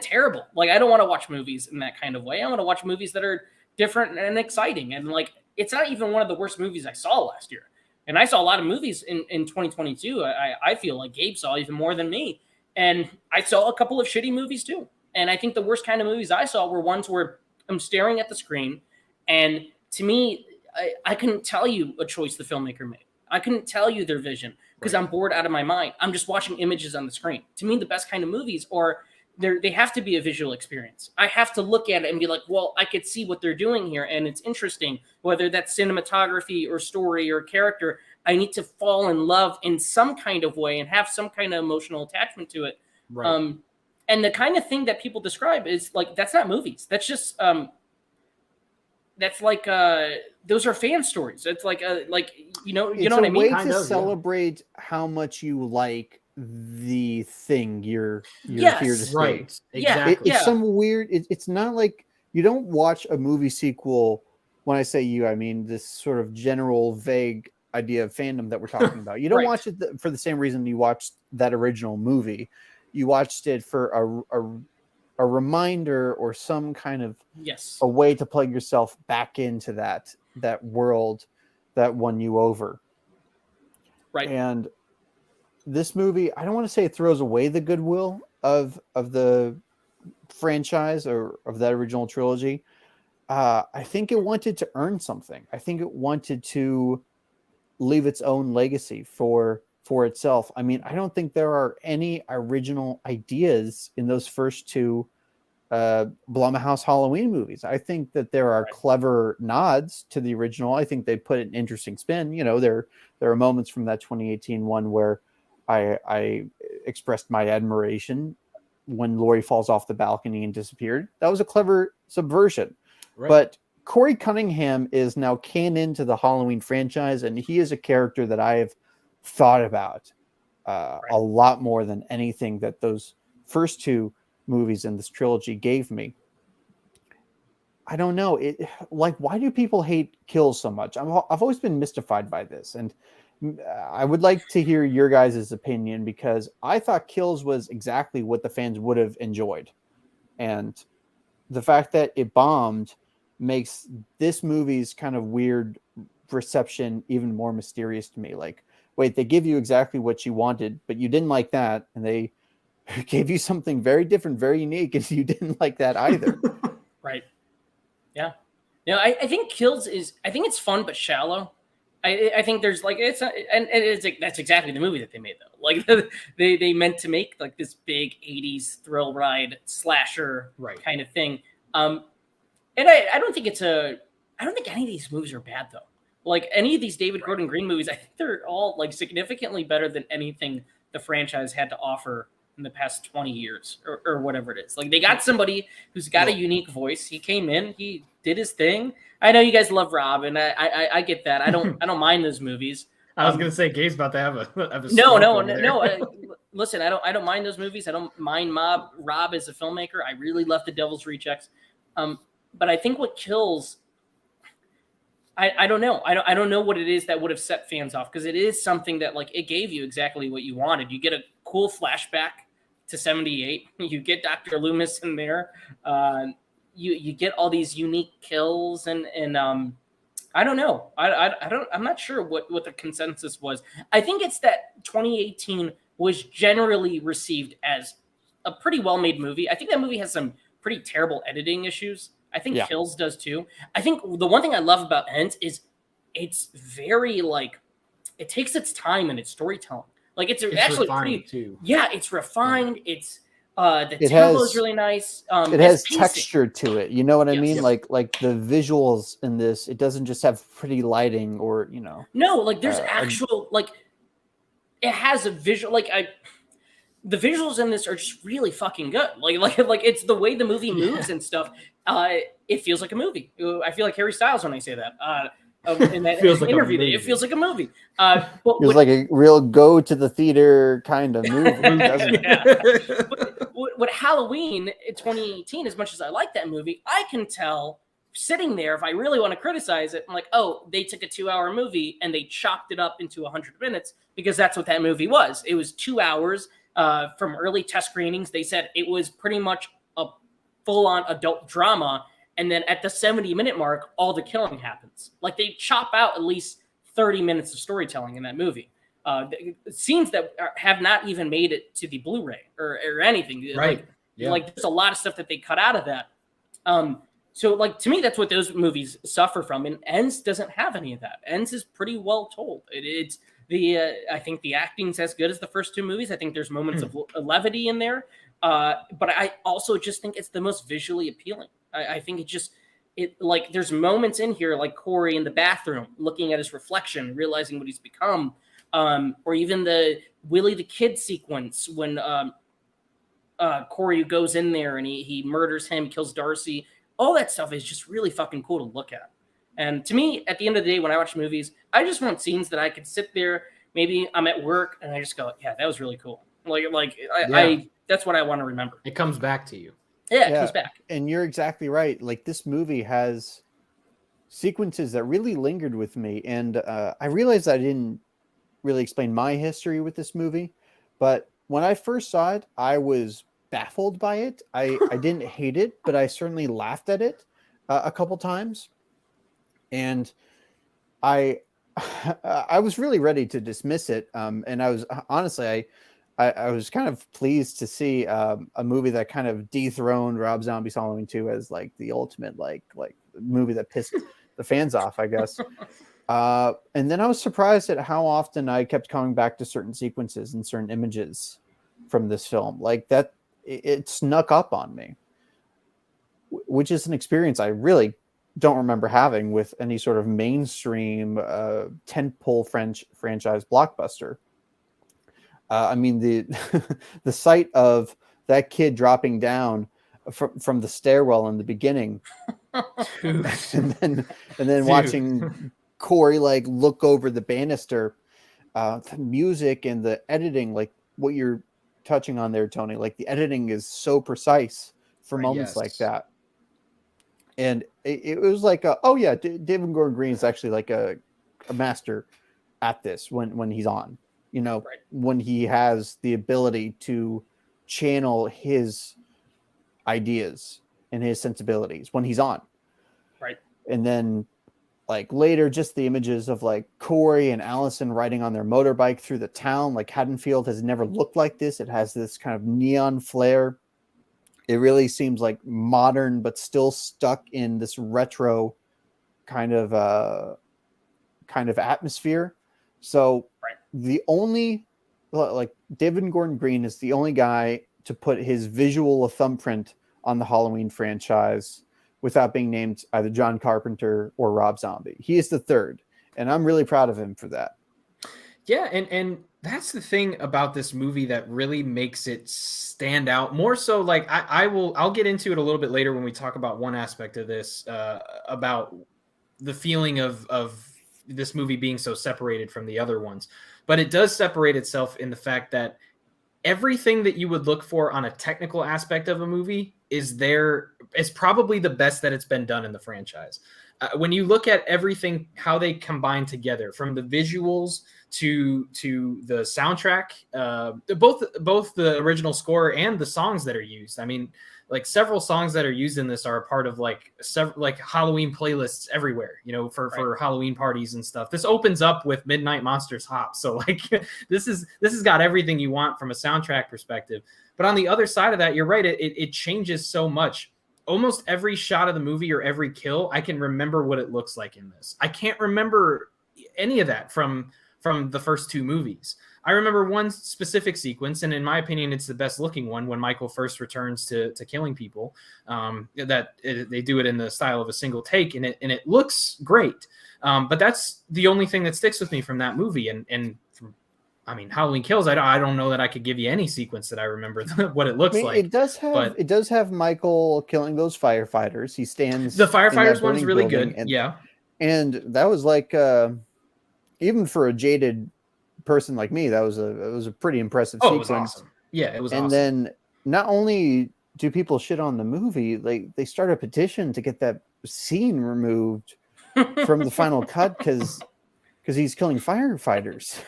terrible. Like I don't want to watch movies in that kind of way. I want to watch movies that are different and exciting. And like it's not even one of the worst movies I saw last year. And I saw a lot of movies in 2022. I feel like Gabe saw even more than me. And I saw a couple of shitty movies too. And I think the worst kind of movies I saw were ones where I'm staring at the screen. And to me, I couldn't tell you a choice the filmmaker made. I couldn't tell you their vision because I'm bored out of my mind. I'm just watching images on the screen. To me, the best kind of movies are they have to be a visual experience. I have to look at it and be like, well, I could see what they're doing here. And it's interesting, whether that's cinematography or story or character. I need to fall in love in some kind of way and have some kind of emotional attachment to it. Right. And the kind of thing that people describe is like, that's not movies. That's just, that's like, those are fan stories. It's like, you know what I mean? It's a way to celebrate how much you like the thing you're here to see. Right. Exactly. It's some weird. It's not like you don't watch a movie sequel. When I say you, I mean this sort of general vague idea of fandom that we're talking about. You don't watch it for the same reason you watched that original movie. You watched it for a reminder or some kind of a way to plug yourself back into that world that won you over. Right. And this movie, I don't want to say it throws away the goodwill of the franchise or of that original trilogy. I think it wanted to earn something. I think it wanted to leave its own legacy for itself. I mean, I don't think there are any original ideas in those first two Blumhouse Halloween movies. I think that there are clever nods to the original. I think they put an interesting spin. You know, there are moments from that 2018 one where I expressed my admiration when Laurie falls off the balcony and disappeared. That was a clever subversion. Right. But Corey Cunningham is now canon to the Halloween franchise, and he is a character that I have thought about a lot more than anything that those first two movies in this trilogy gave me. I don't know. Why do people hate Kills so much? I've always been mystified by this, and I would like to hear your guys' opinion because I thought Kills was exactly what the fans would have enjoyed. And the fact that it bombed makes this movie's kind of weird reception even more mysterious to me. Like, wait, they give you exactly what you wanted, but you didn't like that. And they gave you something very different, very unique, and you didn't like that either. Right. Yeah. No, I think Kills I think it's fun, but shallow. I think there's like that's exactly the movie that they made though. Like they meant to make like this big 80s thrill ride slasher kind of thing. And I don't think any of these movies are bad though. Like any of these David Gordon Green movies, I think they're all like significantly better than anything the franchise had to offer in the past 20 years or whatever it is. Like they got somebody who's got a unique voice. He came in, he did his thing. I know you guys love Rob, and I get that. I don't mind those movies. I was gonna say Gabe's about to have a no. Listen, I don't mind those movies. I don't mind Rob as a filmmaker. I really love The Devil's Rejects. But I think what Kills, I don't know. I don't know what it is that would have set fans off because it is something that like it gave you exactly what you wanted. You get a cool flashback to 78. You get Dr. Loomis in there. You get all these unique kills and I don't know. I'm not sure what the consensus was. I think it's that 2018 was generally received as a pretty well-made movie. I think that movie has some pretty terrible editing issues. I think Kills does too. I think the one thing I love about Hint is it's very like it takes its time in its storytelling. Like it's actually pretty too. Yeah, it's refined. It's the tempo is really nice. It has texture to it. You know what I mean? Like the visuals in this, it doesn't just have pretty lighting or, you know. No, like there's actual like it has a visual the visuals in this are just really fucking good. Like it's the way the movie moves and stuff. It feels like a movie. I feel like Harry Styles when I say that. In that interview, it feels like a movie. Feels like a real go to the theater kind of movie, doesn't it? But Halloween in 2018, as much as I like that movie, I can tell sitting there, if I really want to criticize it, I'm like, oh, they took a 2-hour movie and they chopped it up into 100 minutes because that's what that movie was. It was 2 hours from early test screenings. They said it was pretty much a full-on adult drama. And then at the 70-minute mark, all the killing happens. Like, they chop out at least 30 minutes of storytelling in that movie. Scenes that have not even made it to the Blu-ray or anything. Right. Like there's a lot of stuff that they cut out of that. So like, to me, that's what those movies suffer from. And Ends doesn't have any of that. Ends is pretty well told. It's I think the acting's as good as the first two movies. I think there's moments of levity in there. But I also just think it's the most visually appealing. I think like there's moments in here like Corey in the bathroom looking at his reflection, realizing what he's become. Or even the Willie the Kid sequence when Corey goes in there and he murders him, kills Darcy. All that stuff is just really fucking cool to look at. And to me, at the end of the day, when I watch movies, I just want scenes that I could sit there. Maybe I'm at work and I just go, yeah, that was really cool. I that's what I want to remember. It comes back to you. Yeah, it comes back. And you're exactly right. Like, this movie has sequences that really lingered with me. And I realized I didn't really explain my history with this movie. But when I first saw it, I was baffled by it. I didn't hate it, but I certainly laughed at it a couple times. And I was really ready to dismiss it. And I was honestly, I was kind of pleased to see a movie that kind of dethroned Rob Zombie's Halloween 2 as like the ultimate like movie that pissed the fans off, I guess. And then I was surprised at how often I kept coming back to certain sequences and certain images from this film. Like that, it snuck up on me, which is an experience I really don't remember having with any sort of mainstream tentpole franchise blockbuster. I mean, the sight of that kid dropping down from the stairwell in the beginning, and then watching Corey like look over the banister, the music and the editing, like what you're touching on there, Tony. Like the editing is so precise for moments like that, and it was like, oh yeah, David Gordon Green is actually like a master at this when he's on. You know, when he has the ability to channel his ideas and his sensibilities when he's on. Right. And then like later, just the images of like Corey and Allison riding on their motorbike through the town. Like Haddonfield has never looked like this. It has this kind of neon flare. It really seems like modern, but still stuck in this retro kind of atmosphere. So the only, like, David Gordon Green is the only guy to put his visual thumbprint on the Halloween franchise without being named either John Carpenter or Rob Zombie. He is the third, and I'm really proud of him for that. Yeah, and that's the thing about this movie that really makes it stand out more so. Like I'll get into it a little bit later when we talk about one aspect of this, about the feeling of this movie being so separated from the other ones. But it does separate itself in the fact that everything that you would look for on a technical aspect of a movie is probably the best that it's been done in the franchise. When you look at everything, how they combine together, from the visuals to the soundtrack, both the original score and the songs that are used. I mean, like several songs that are used in this are a part of like several like Halloween playlists everywhere, you know, for Halloween parties and stuff. This opens up with Midnight Monsters Hop. So like this has got everything you want from a soundtrack perspective. But on the other side of that, you're right. It changes so much. Almost every shot of the movie or every kill, I can remember what it looks like in this. I can't remember any of that from the first two movies. I remember one specific sequence, and in my opinion, it's the best looking one, when Michael first returns to killing people. They do it in the style of a single take, and it looks great. But that's the only thing that sticks with me from that movie. And from, I mean, Halloween Kills, I don't know that I could give you any sequence that I remember what it looks like. It does have Michael killing those firefighters. He stands. The firefighters one's really good. And that was like, even for a jaded person like me, that was a pretty impressive sequence. It was awesome. Yeah, it was and awesome. Then not only do people shit on the movie, like they start a petition to get that scene removed from the final cut because he's killing firefighters.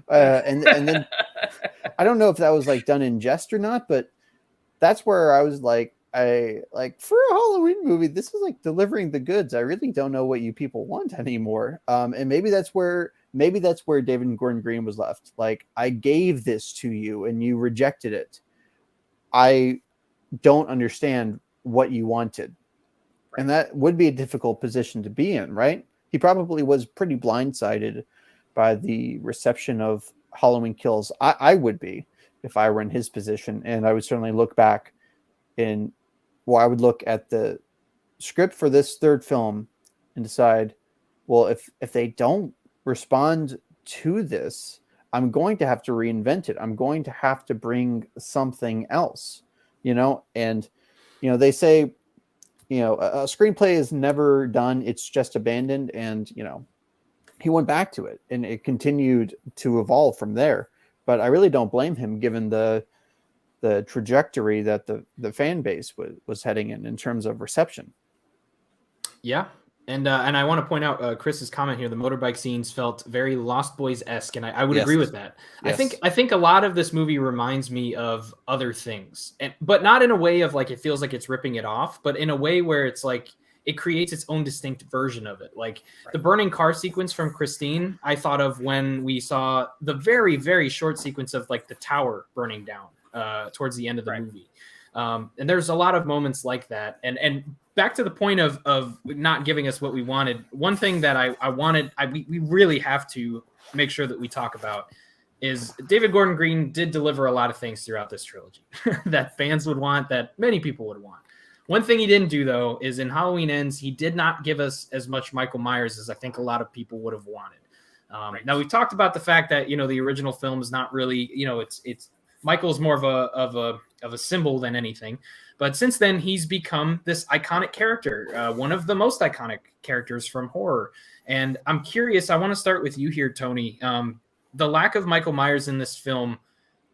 And then I don't know if that was like done in jest or not, but that's where I was like, I like for a Halloween movie, this is like delivering the goods. I really don't know what you people want anymore. And maybe that's where David Gordon Green was left. Like, I gave this to you and you rejected it. I don't understand what you wanted. Right. And that would be a difficult position to be in, right? He probably was pretty blindsided by the reception of Halloween Kills. I would be if I were in his position. And I would certainly look back I would look at the script for this third film and decide, well, if they don't respond to this, I'm going to have to reinvent it. I'm going to have to bring something else, and, they say, a screenplay is never done. It's just abandoned. And, he went back to it and it continued to evolve from there. But I really don't blame him given the trajectory that the fan base was heading in terms of reception. Yeah. And I want to point out Chris's comment here. The motorbike scenes felt very Lost Boys-esque, and I would agree with that. Yes. I think a lot of this movie reminds me of other things, but not in a way of like it feels like it's ripping it off, but in a way where it's like it creates its own distinct version of it. Like the burning car sequence from Christine, I thought of when we saw the very, very short sequence of like the tower burning down towards the end of the movie. And there's a lot of moments like that. And back to the point of not giving us what we wanted. One thing that we really have to make sure that we talk about is David Gordon Green did deliver a lot of things throughout this trilogy that fans would want, that many people would want. One thing he didn't do, though, is in Halloween Ends, he did not give us as much Michael Myers as I think a lot of people would have wanted. Now, we've talked about the fact that, the original film is not really, it's Michael's more of a symbol than anything. But since then, he's become this iconic character, one of the most iconic characters from horror. And I'm curious, I want to start with you here, Tony. The lack of Michael Myers in this film,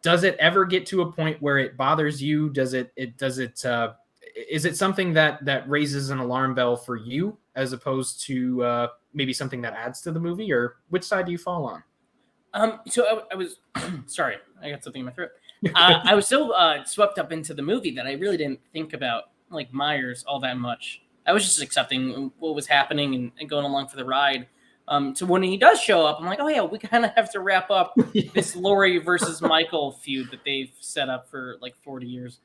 does it ever get to a point where it bothers you? Is it something that raises an alarm bell for you as opposed to maybe something that adds to the movie, or which side do you fall on? So I was sorry, I got something in my throat. I was so swept up into the movie that I really didn't think about like Myers all that much. I was just accepting what was happening and going along for the ride. So when he does show up, I'm like, oh yeah, we kind of have to wrap up this Laurie versus Michael feud that they've set up for like 40 years.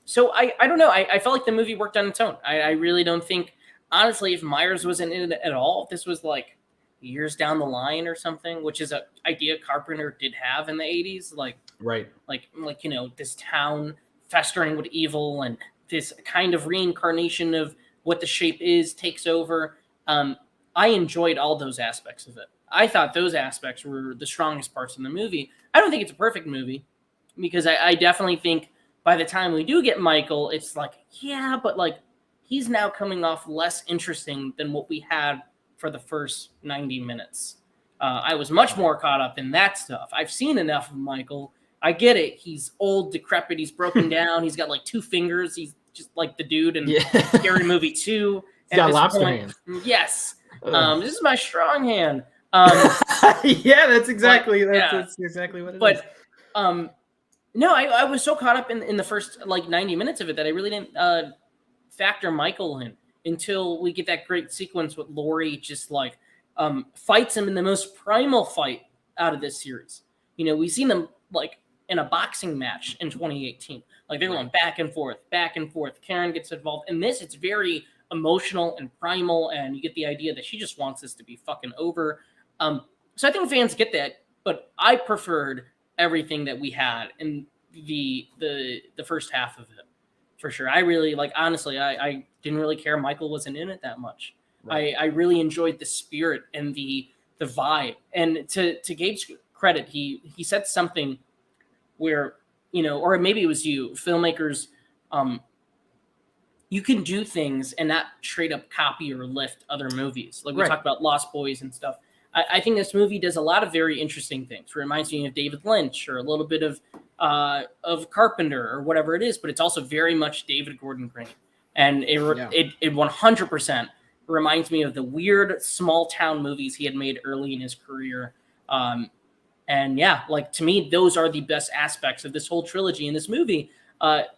So I don't know. I felt like the movie worked on its own. I really don't think, honestly, if Myers wasn't in it at all, if this was like years down the line or something, which is an idea Carpenter did have in the 80s, like this town festering with evil and this kind of reincarnation of what the shape is takes over. I enjoyed all those aspects of it. I thought those aspects were the strongest parts in the movie. I don't think it's a perfect movie because I definitely think by the time we do get Michael, it's like, yeah, but like he's now coming off less interesting than what we had for the first 90 minutes. I was much more caught up in that stuff. I've seen enough of Michael. I get it. He's old, decrepit. He's broken down. He's got like 2 fingers. He's just like the dude in Scary Movie 2. He's got lobster hands. Yes. This is my strong hand. Yeah, that's exactly that's exactly what it is. But no, I was so caught up in the first like 90 minutes of it that I really didn't factor Michael in until we get that great sequence with Laurie just like fights him in the most primal fight out of this series. We've seen them like in a boxing match in 2018. Like they're going back and forth. Karen gets involved. In this, it's very emotional and primal, and you get the idea that she just wants this to be fucking over. So I think fans get that, but I preferred everything that we had in the first half of it, for sure. I really honestly, I didn't really care Michael wasn't in it that much. Right. I really enjoyed the spirit and the vibe. And to Gabe's credit, he said something where, or maybe it was you, filmmakers, you can do things and not straight up copy or lift other movies. Like we talked about Lost Boys and stuff. I think this movie does a lot of very interesting things. It reminds me of David Lynch or a little bit of of Carpenter or whatever it is, but it's also very much David Gordon Green, and it 100% reminds me of the weird small town movies he had made early in his career. And yeah, like to me, those are the best aspects of this whole trilogy in this movie.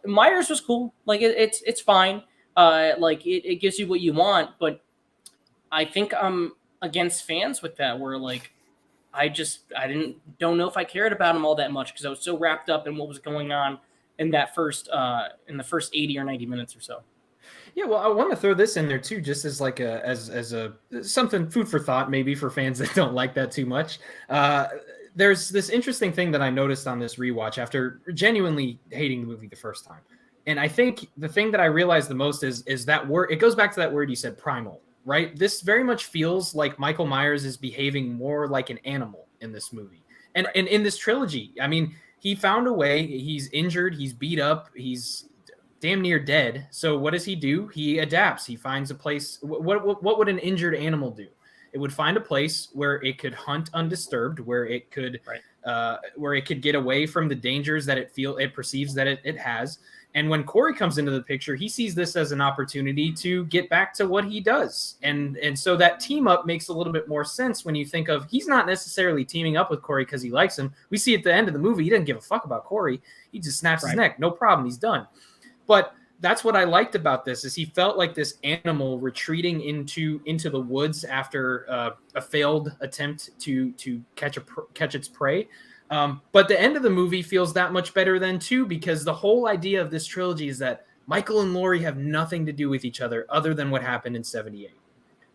Myers was cool, like it's fine, like it gives you what you want, but I think I'm against fans with that, where like don't know if I cared about him all that much because I was so wrapped up in what was going on in that in the first 80 or 90 minutes or so. Yeah, well, I want to throw this in there too, just as like a something food for thought, maybe for fans that don't like that too much. There's this interesting thing that I noticed on this rewatch after genuinely hating the movie the first time, and I think the thing that I realized the most is that word. It goes back to that word you said, primal, right? This very much feels like Michael Myers is behaving more like an animal in this movie, and in this trilogy. I mean, he found a way. He's injured. He's beat up. He's damn near dead. So what does he do? He adapts. He finds a place. What would an injured animal do? It would find a place where it could hunt undisturbed, where it could get away from the dangers that it perceives that it has. And when Corey comes into the picture, he sees this as an opportunity to get back to what he does. And so that team up makes a little bit more sense when you think of, he's not necessarily teaming up with Corey because he likes him. We see at the end of the movie, he doesn't give a fuck about Corey. He just snaps his neck. No problem. He's done. But that's what I liked about this, is he felt like this animal retreating into the woods after a failed attempt to catch its prey. But the end of the movie feels that much better than too, because the whole idea of this trilogy is that Michael and Laurie have nothing to do with each other other than what happened in 78.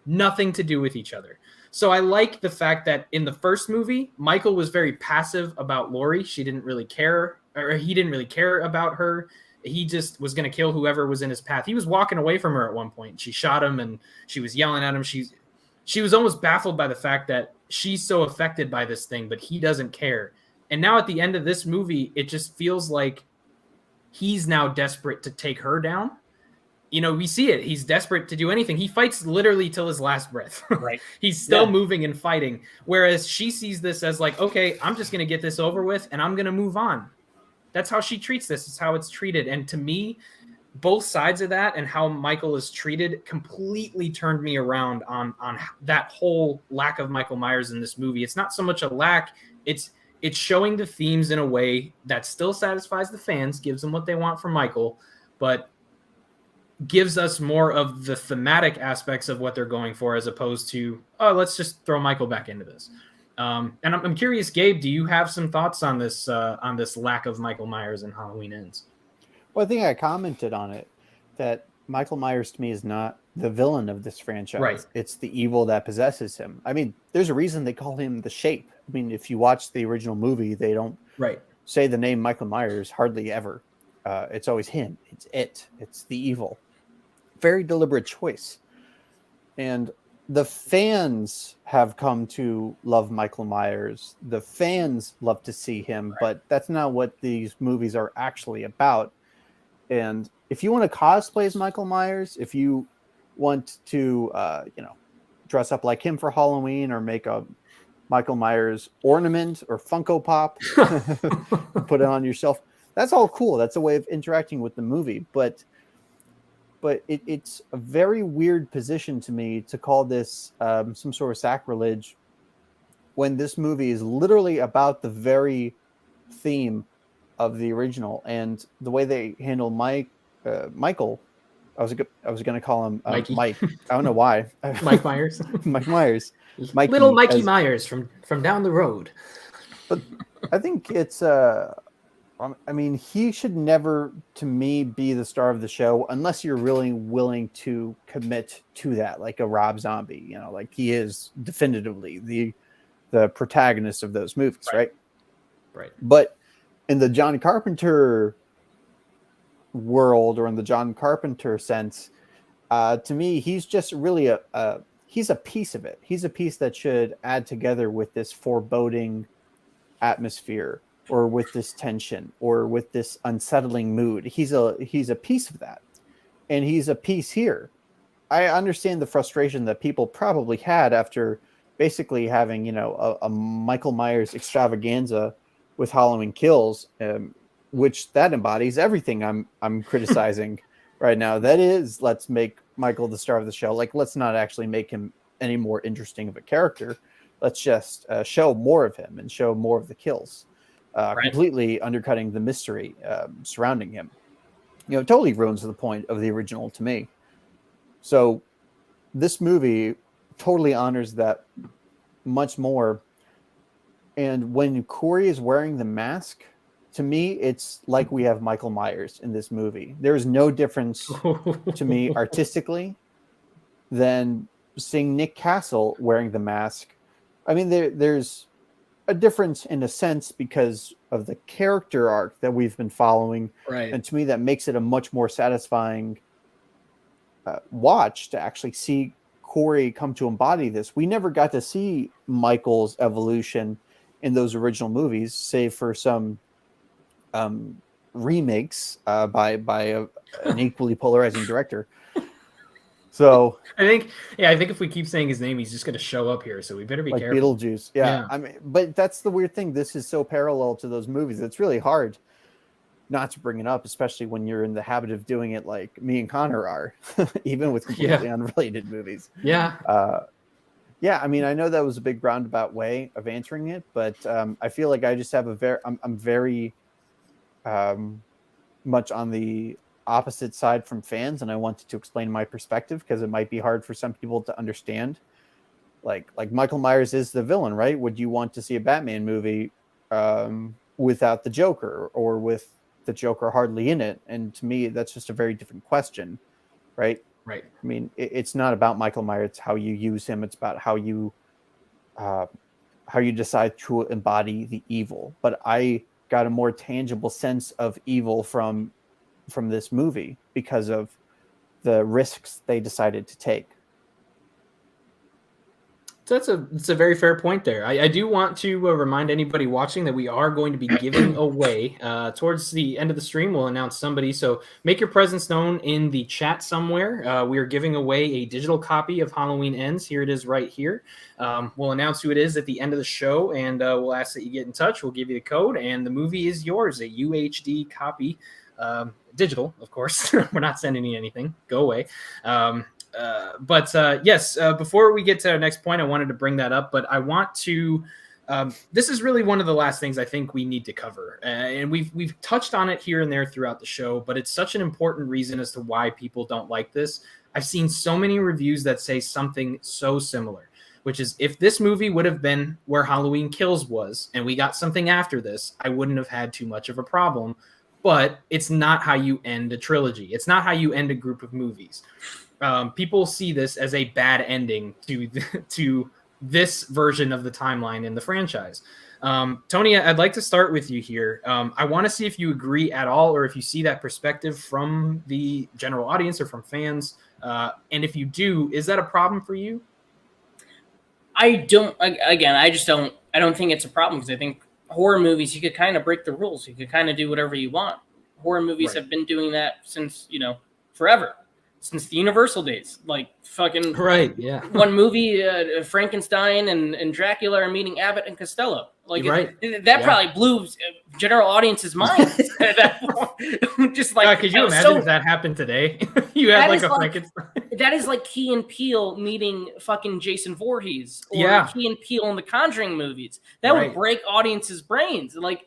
Nothing to do with each other. So I like the fact that in the first movie, Michael was very passive about Laurie. She didn't really care, or he didn't really care about her. He just was going to kill whoever was in his path. He was walking away from her at one point. She shot him and she was yelling at him. She was almost baffled by the fact that she's so affected by this thing, but he doesn't care. And now at the end of this movie, it just feels like he's now desperate to take her down. You know, we see it. He's desperate to do anything. He fights literally till his last breath. Right. He's still moving and fighting. Whereas she sees this as like, okay, I'm just going to get this over with and I'm going to move on. That's how she treats this. It's how it's treated. And to me, both sides of that and how Michael is treated completely turned me around on that whole lack of Michael Myers in this movie. It's not so much a lack. It's showing the themes in a way that still satisfies the fans, gives them what they want from Michael, but gives us more of the thematic aspects of what they're going for, as opposed to, oh, let's just throw Michael back into this. And I'm curious, Gabe, do you have some thoughts on this lack of Michael Myers in Halloween Ends? Well, I think I commented on it, that Michael Myers to me is not the villain of this franchise. Right. It's the evil that possesses him. I mean, there's a reason they call him the Shape. I mean, if you watch the original movie, they don't say the name Michael Myers hardly ever. It's always him. It's the evil. Very deliberate choice. And the fans have come to love Michael Myers. The fans love to see him, but that's not what these movies are actually about. And if you want to cosplay as Michael Myers, if you want to, dress up like him for Halloween, or make a Michael Myers ornament or Funko Pop, put it on yourself, that's all cool. That's a way of interacting with the movie. But it's a very weird position to me to call this some sort of sacrilege when this movie is literally about the very theme of the original. And the way they handle Michael, I was going to call him Mike. I don't know why. Mike Myers. Mike Myers. Mikey, Little Mikey Myers from down the road. But I think it's I mean, he should never, to me, be the star of the show unless you're really willing to commit to that, like a Rob Zombie. Like he is definitively the protagonist of those movies, right? Right. But in the John Carpenter world, or in the John Carpenter sense, to me, he's just really he's a piece of it. He's a piece that should add together with this foreboding atmosphere, or with this tension, or with this unsettling mood. He's a piece of that. And he's a piece here. I understand the frustration that people probably had after basically having, a Michael Myers extravaganza with Halloween Kills, which that embodies everything I'm criticizing right now. That is, let's make Michael the star of the show. Like, let's not actually make him any more interesting of a character. Let's just show more of him and show more of the kills, completely undercutting the mystery surrounding him. You know, it totally ruins the point of the original to me. So this movie totally honors that much more. And when Corey is wearing the mask, to me, it's like we have Michael Myers in this movie. There is no difference to me artistically than seeing Nick Castle wearing the mask. I mean, there's a difference in a sense because of the character arc that we've been following. Right. And to me, that makes it a much more satisfying watch to actually see Corey come to embody this. We never got to see Michael's evolution in those original movies, save for some remakes by an equally polarizing director. So I think if we keep saying his name, he's just going to show up here. So we better be like careful. Beetlejuice. Yeah. I mean, but that's the weird thing. This is so parallel to those movies. It's really hard not to bring it up, especially when you're in the habit of doing it like me and Connor are, even with completely unrelated movies. Yeah. Yeah. I mean, I know that was a big roundabout way of answering it, but I feel like I just have I'm very much on the opposite side from fans, and I wanted to explain my perspective because it might be hard for some people to understand. Like Michael Myers is the villain, right? Would you want to see a Batman movie without the Joker, or with the Joker hardly in it? And to me, that's just a very different question, right? Right. I mean, it's not about Michael Myers. It's how you use him. It's about how you decide to embody the evil. But I got a more tangible sense of evil from this movie because of the risks they decided to take. So it's a very fair point there. I do want to remind anybody watching that we are going to be giving away towards the end of the stream. We'll announce somebody. So make your presence known in the chat somewhere. We are giving away a digital copy of Halloween Ends. Here it is right here. We'll announce who it is at the end of the show, and we'll ask that you get in touch. We'll give you the code, and the movie is yours, a UHD copy. Digital, of course. We're not sending you anything. Go away. Yes, before we get to our next point, I wanted to bring that up, but I want to, this is really one of the last things I think we need to cover. And we've touched on it here and there throughout the show, but it's such an important reason as to why people don't like this. I've seen so many reviews that say something so similar, which is, if this movie would have been where Halloween Kills was, and we got something after this, I wouldn't have had too much of a problem. But it's not how you end a trilogy. It's not how you end a group of movies. People see this as a bad ending to this version of the timeline in the franchise. Tony, I'd like to start with you here. I want to see if you agree at all, or if you see that perspective from the general audience or from fans. And if you do, is that a problem for you? I don't think it's a problem, because I think horror movies, you could kind of break the rules. You could kind of do whatever you want. Horror movies have been doing that since, forever. Since the Universal days. Like, fucking... Right, yeah. One movie, Frankenstein and Dracula are meeting Abbott and Costello. Like, that probably blew general audience's minds at that point. Just like... could you imagine if that happened today? You had like a Frankenstein... That is like Key and Peele meeting fucking Jason Voorhees, or Key and Peele in the Conjuring movies. That would break audiences' brains. Like,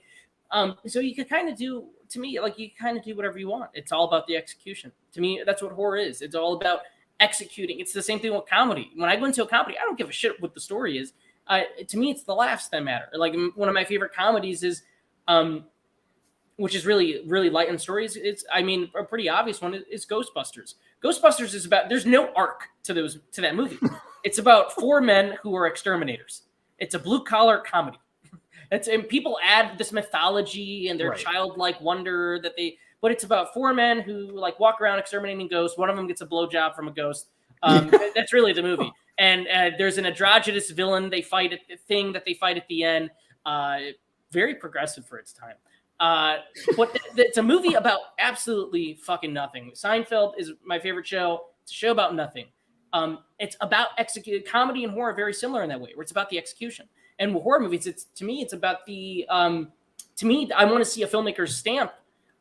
so you could kind of do, to me, like, you kind of do whatever you want. It's all about the execution. To me, that's what horror is. It's all about executing. It's the same thing with comedy. When I go into a comedy, I don't give a shit what the story is. To me, it's the laughs that matter. Like, one of my favorite comedies is, which is really, really light on stories. It's, I mean, a pretty obvious one is Ghostbusters. Ghostbusters is about, there's no arc to that movie. It's about 4 men who are exterminators. It's a blue collar comedy. And people add this mythology and their childlike wonder but it's about 4 men who like walk around exterminating ghosts. One of them gets a blowjob from a ghost. That's really the movie. And there's an androgynous villain that they fight at the end. Very progressive for its time. But it's a movie about absolutely fucking nothing. Seinfeld is my favorite show. It's a show about nothing. It's about executed. Comedy and horror are very similar in that way, where it's about the execution. And with horror movies, it's about the to me, I want to see a filmmaker's stamp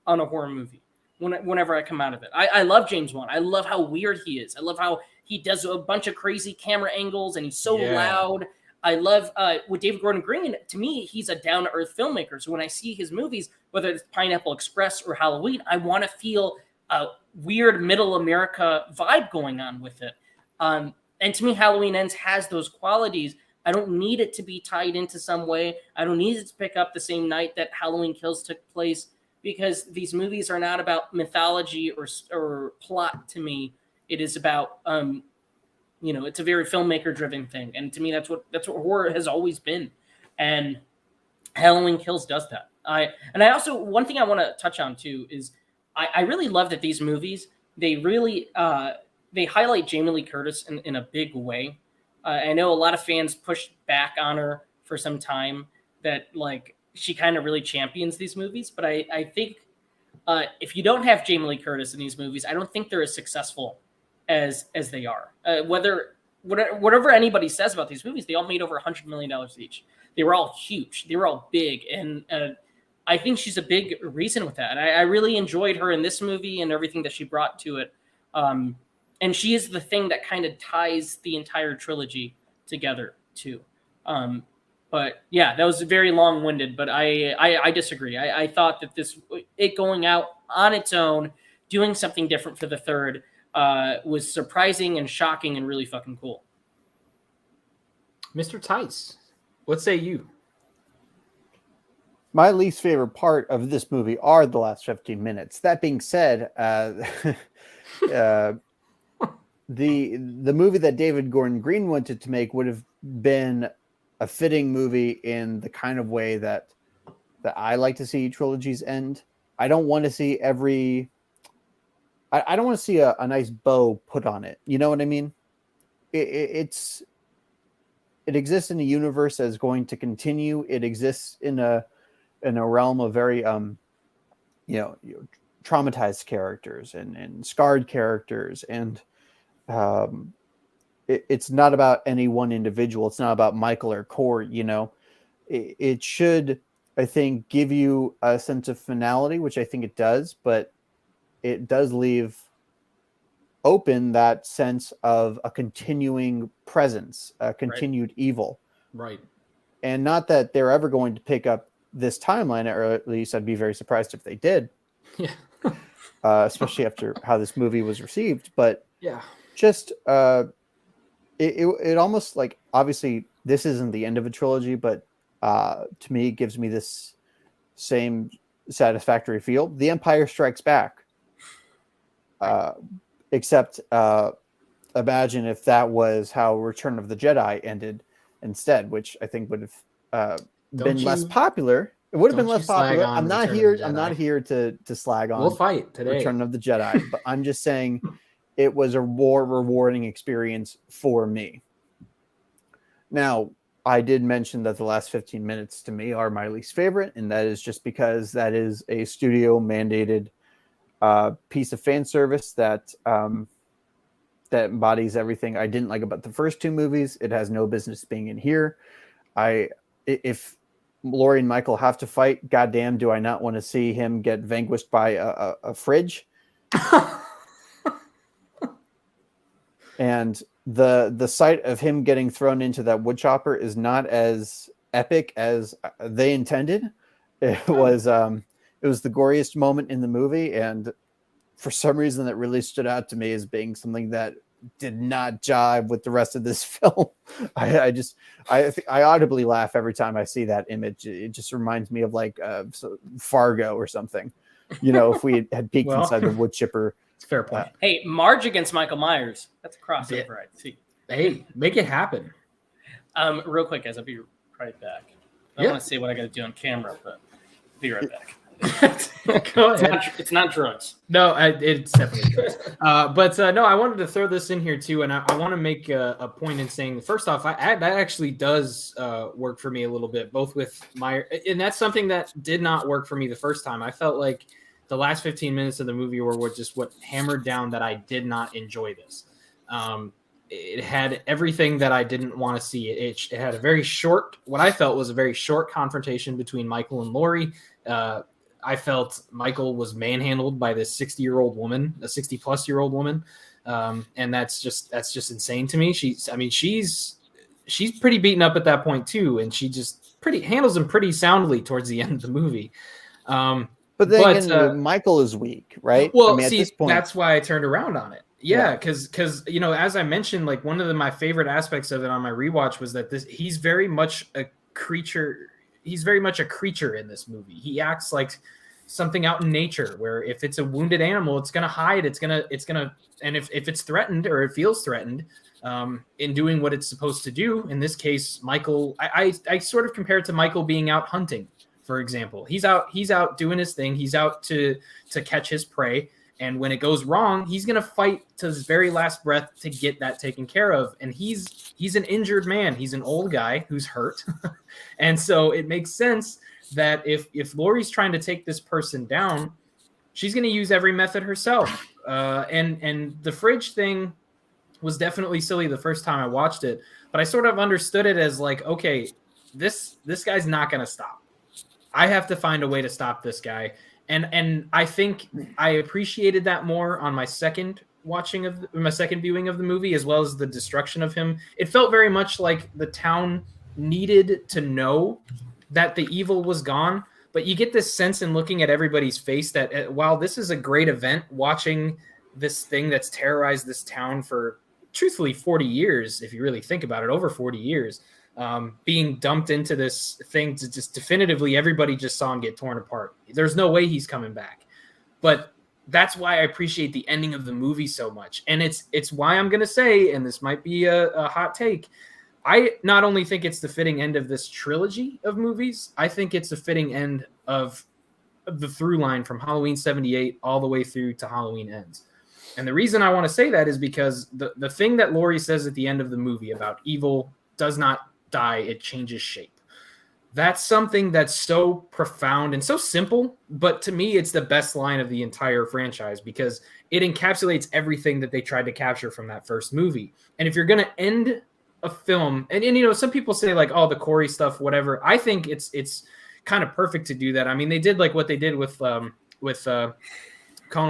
on a horror movie whenever I come out of it. I love James Wan. I love how weird he is. I love how he does a bunch of crazy camera angles and he's so loud. I love with David Gordon Green, to me, he's a down-to-earth filmmaker. So when I see his movies, whether it's Pineapple Express or Halloween, I want to feel a weird middle America vibe going on with it. And to me, Halloween Ends has those qualities. I don't need it to be tied into some way. I don't need it to pick up the same night that Halloween Kills took place, because these movies are not about mythology or plot to me. It is about it's a very filmmaker driven thing, and to me that's what horror has always been, and Halloween Kills does that. I also, one thing I want to touch on too is I really love that these movies, they really they highlight Jamie Lee Curtis in a big way. I know a lot of fans pushed back on her for some time, that like she kind of really champions these movies, but I think if you don't have Jamie Lee Curtis in these movies, I don't think they're as successful as they are. Whatever anybody says about these movies, they all made over $100 million each. They were all huge. They were all big, and I think she's a big reason with that. And I really enjoyed her in this movie and everything that she brought to it. And she is the thing that kind of ties the entire trilogy together too. But yeah, that was very long-winded, but I disagree. I thought that it going out on its own, doing something different for the third, was surprising and shocking and really fucking cool. Mr. Tice, what say you? My least favorite part of this movie are the last 15 minutes. That being said, the movie that David Gordon Green wanted to make would have been a fitting movie in the kind of way that I like to see trilogies end. I don't want to see I don't want to see a nice bow put on it. You know what I mean? It exists in a universe that is going to continue. It exists in a realm of very traumatized characters and scarred characters, and it's not about any one individual. It's not about Michael or Court. It should, I think, give you a sense of finality, which I think it does, but it does leave open that sense of a continuing presence, a continued evil. Right. And not that they're ever going to pick up this timeline, or at least I'd be very surprised if they did. Yeah. Especially after how this movie was received. But yeah, just it almost, like, obviously this isn't the end of a trilogy, but to me it gives me this same satisfactory feel. The Empire Strikes Back. Except imagine if that was how Return of the Jedi ended instead, which I think would have been less popular. It would have been less popular. I'm not here to slag on. We'll fight today. Return of the Jedi, but I'm just saying it was a more rewarding experience for me. Now, I did mention that the last 15 minutes to me are my least favorite, and that is just because that is a studio mandated piece of fan service that embodies everything I didn't like about the first two movies. It has no business being in here. If Laurie and Michael have to fight, goddamn, do I not want to see him get vanquished by a fridge? And the sight of him getting thrown into that wood chopper is not as epic as they intended. It was the goriest moment in the movie, and for some reason that really stood out to me as being something that did not jive with the rest of this film. I audibly laugh every time I see that image. It just reminds me of like Fargo or something. If we had peeked inside the wood chipper. It's a fair point. Hey, Marge against Michael Myers. That's a crossover, I see. Hey, make it happen. Real quick, guys, I'll be right back. I don't want to say what I got to do on camera, but I'll be right back. Go ahead. It's not drugs. No, it's definitely drugs. But no, I wanted to throw this in here too, and I want to make a point in saying, first off, that actually does work for me a little bit, both with and that's something that did not work for me the first time. I felt like the last 15 minutes of the movie were just what hammered down that I did not enjoy this. it had everything that I didn't want to see. It had a very short, what I felt was a very short confrontation between Michael and Laurie. I felt Michael was manhandled by this 60-year-old woman, a 60-plus-year-old woman, and that's just insane to me. She's pretty beaten up at that point too, and she just handles him pretty soundly towards the end of the movie. But then again, Michael is weak, right? Well, I mean, see, at this point, that's why I turned around on it. Yeah, because as I mentioned, like one of my favorite aspects of it on my rewatch was that he's very much a creature. He's very much a creature in this movie. He acts like something out in nature, where if it's a wounded animal, it's gonna hide. It's gonna, and if it's threatened or it feels threatened, in doing what it's supposed to do. In this case, Michael, I sort of compare it to Michael being out hunting. For example, he's out doing his thing. He's out to catch his prey. And when it goes wrong, he's going to fight to his very last breath to get that taken care of. And he's an injured man. He's an old guy who's hurt. And so it makes sense that if Laurie's trying to take this person down, she's going to use every method herself. And the fridge thing was definitely silly the first time I watched it, but I sort of understood it as like, okay, this guy's not going to stop. I have to find a way to stop this guy. And I think I appreciated that more on my second viewing of the movie, as well as the destruction of him. It felt very much like the town needed to know that the evil was gone. But you get this sense in looking at everybody's face that while this is a great event, watching this thing that's terrorized this town for truthfully 40 years, if you really think about it, over 40 years, being dumped into this thing to just definitively everybody just saw him get torn apart. There's no way he's coming back. But that's why I appreciate the ending of the movie so much. And it's why I'm going to say, and this might be a hot take, I not only think it's the fitting end of this trilogy of movies, I think it's the fitting end of the through line from Halloween 78 all the way through to Halloween Ends. And the reason I want to say that is because the thing that Laurie says at the end of the movie about evil does not die, it changes shape. That's something that's so profound and so simple, but to me, it's the best line of the entire franchise because it encapsulates everything that they tried to capture from that first movie. And if you're going to end a film, and some people say like, oh, the Corey stuff, whatever. I think it's kind of perfect to do that. I mean, they did like what they did with Colonel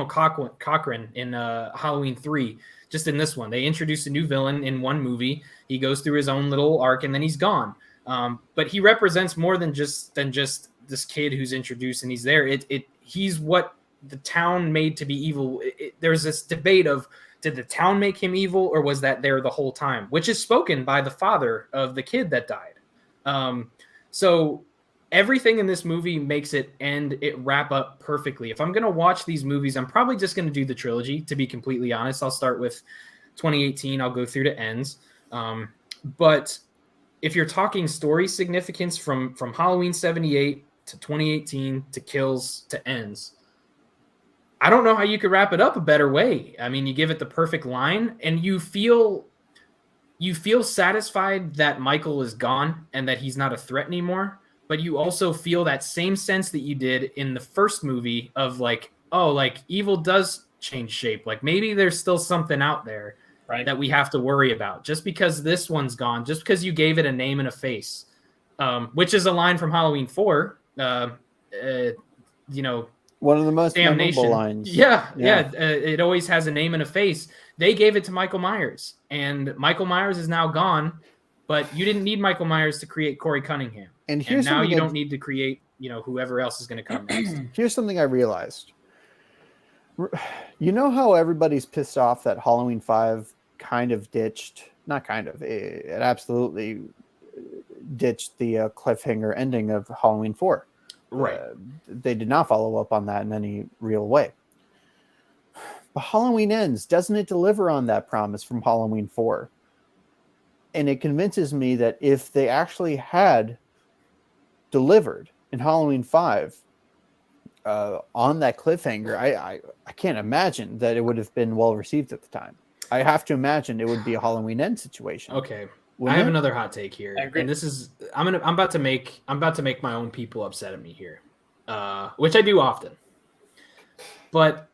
Cochran in Halloween 3. Just in this one, they introduced a new villain in one movie. He goes through his own little arc and then he's gone. But he represents more than just this kid who's introduced and he's there. He's what the town made to be evil. There's this debate of, did the town make him evil or was that there the whole time? Which is spoken by the father of the kid that died. So everything in this movie makes it wrap up perfectly. If I'm going to watch these movies, I'm probably just going to do the trilogy, to be completely honest. I'll start with 2018. I'll go through to Ends. But if you're talking story significance from Halloween 78 to 2018 to Kills to Ends, I don't know how you could wrap it up a better way. I mean, you give it the perfect line and you feel satisfied that Michael is gone and that he's not a threat anymore. But you also feel that same sense that you did in the first movie of like, oh, like evil does change shape. Like maybe there's still something out there that we have to worry about. Just because this one's gone, just because you gave it a name and a face, which is a line from Halloween 4, one of the most Damnation. Memorable lines. Yeah. It always has a name and a face. They gave it to Michael Myers, and Michael Myers is now gone, but you didn't need Michael Myers to create Corey Cunningham. And now you don't need to create, whoever else is going to come next. Here's something I realized. You know how everybody's pissed off that Halloween 5 it absolutely ditched the cliffhanger ending of Halloween 4. Right. They did not follow up on that in any real way. But Halloween Ends, doesn't it deliver on that promise from Halloween 4? And it convinces me that if they actually had delivered in Halloween 5 on that cliffhanger, I can't imagine that it would have been well received at the time. I have to imagine it would be a Halloween End situation. Okay. I have another hot take here. And this is I'm about to make my own people upset at me here. Which I do often. But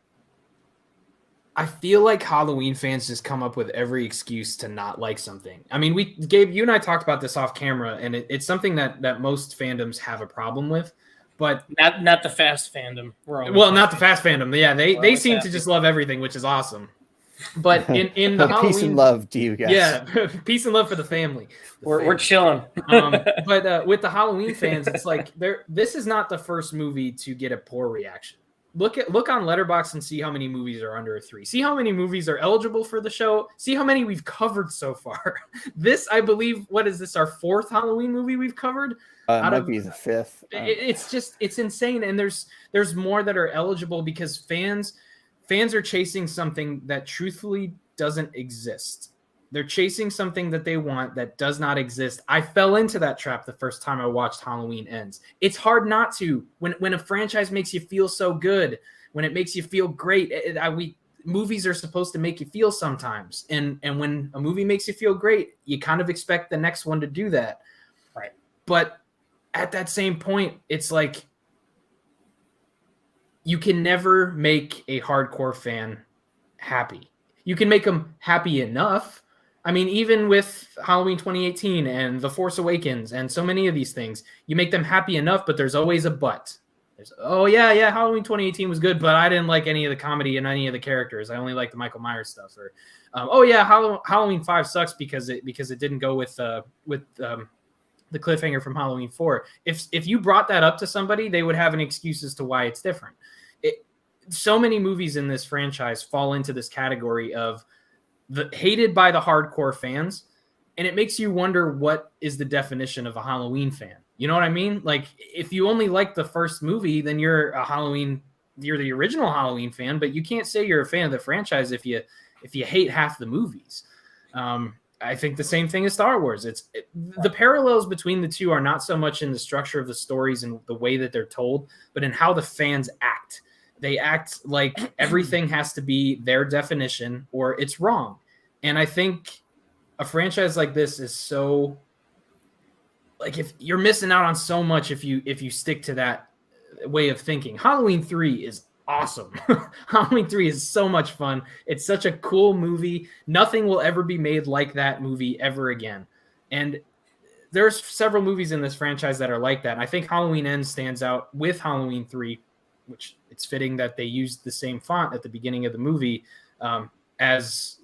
I feel like Halloween fans just come up with every excuse to not like something. I mean, Gabe, you and I talked about this off camera, and it's something that most fandoms have a problem with. But not the Fast fandom. Not the Fast fandom. Yeah, they seem to just love everything, which is awesome. But in the Halloween, peace and love to you guys. Yeah, peace and love for the family. We're chilling. But with the Halloween fans, it's like this is not the first movie to get a poor reaction. Look on Letterboxd and see how many movies are under a 3. See how many movies are eligible for the show. See how many we've covered so far. This, I believe, what is this? Our 4th Halloween movie we've covered. It might be the 5th. It's insane, and there's more that are eligible because fans are chasing something that truthfully doesn't exist. They're chasing something that they want that does not exist. I fell into that trap the first time I watched Halloween Ends. It's hard not to when a franchise makes you feel so good, when it makes you feel great. Movies are supposed to make you feel sometimes, and when a movie makes you feel great, you kind of expect the next one to do that. Right. But at that same point, it's like you can never make a hardcore fan happy. You can make them happy enough. I mean, even with Halloween 2018 and The Force Awakens and so many of these things, you make them happy enough, but there's always a but. There's, Halloween 2018 was good, but I didn't like any of the comedy and any of the characters. I only liked the Michael Myers stuff. Or, Halloween 5 sucks because it didn't go with the cliffhanger from Halloween 4. If you brought that up to somebody, they would have an excuse as to why it's different. So many movies in this franchise fall into this category of hated by the hardcore fans, and it makes you wonder what is the definition of a Halloween fan. You know what I mean? Like, if you only like the first movie, then you're the original Halloween fan, but you can't say you're a fan of the franchise if you hate half the movies. I think the same thing as Star Wars. The parallels between the two are not so much in the structure of the stories and the way that they're told, but in how the fans act. They act like everything has to be their definition or it's wrong. And I think a franchise like this is so, like, if you're missing out on so much if you stick to that way of thinking. Halloween 3 is awesome. Halloween 3 is so much fun. It's such a cool movie. Nothing will ever be made like that movie ever again. And there's several movies in this franchise that are like that. And I think Halloween Ends stands out with Halloween 3, which it's fitting that they used the same font at the beginning of the movie as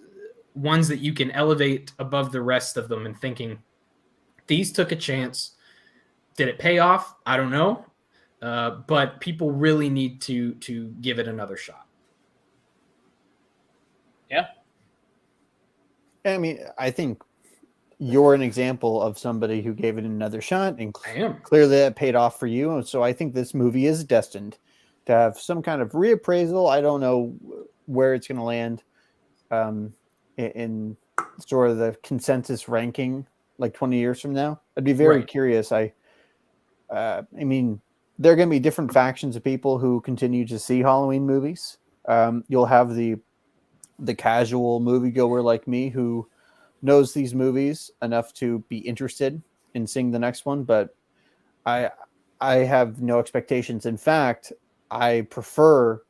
ones that you can elevate above the rest of them and thinking, these took a chance. Did it pay off? I don't know. But people really need to give it another shot. Yeah. I mean, I think you're an example of somebody who gave it another shot, and I am. Clearly that paid off for you. So I think this movie is destined to have some kind of reappraisal. I don't know where it's going to land in sort of the consensus ranking like 20 years from now. I'd be very curious. I mean, there are going to be different factions of people who continue to see Halloween movies. You'll have the casual moviegoer like me who knows these movies enough to be interested in seeing the next one, but I have no expectations. In fact, I prefer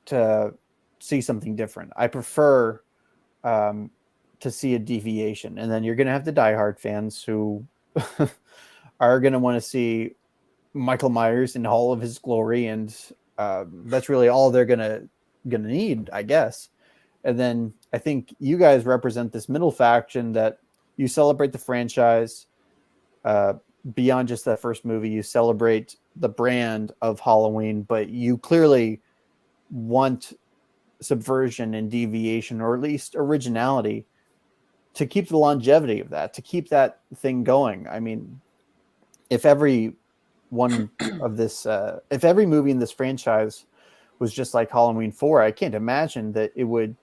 to see something different. I prefer to see a deviation. And then you're going to have the diehard fans who are going to want to see Michael Myers in all of his glory. And that's really all they're going to need, I guess. And then I think you guys represent this middle faction that you celebrate the franchise beyond just that first movie. You celebrate the brand of Halloween, but you clearly want subversion and deviation, or at least originality, to keep the longevity of that, to keep that thing going. I mean, if every one of this, if every movie in this franchise was just like Halloween 4, I can't imagine that it would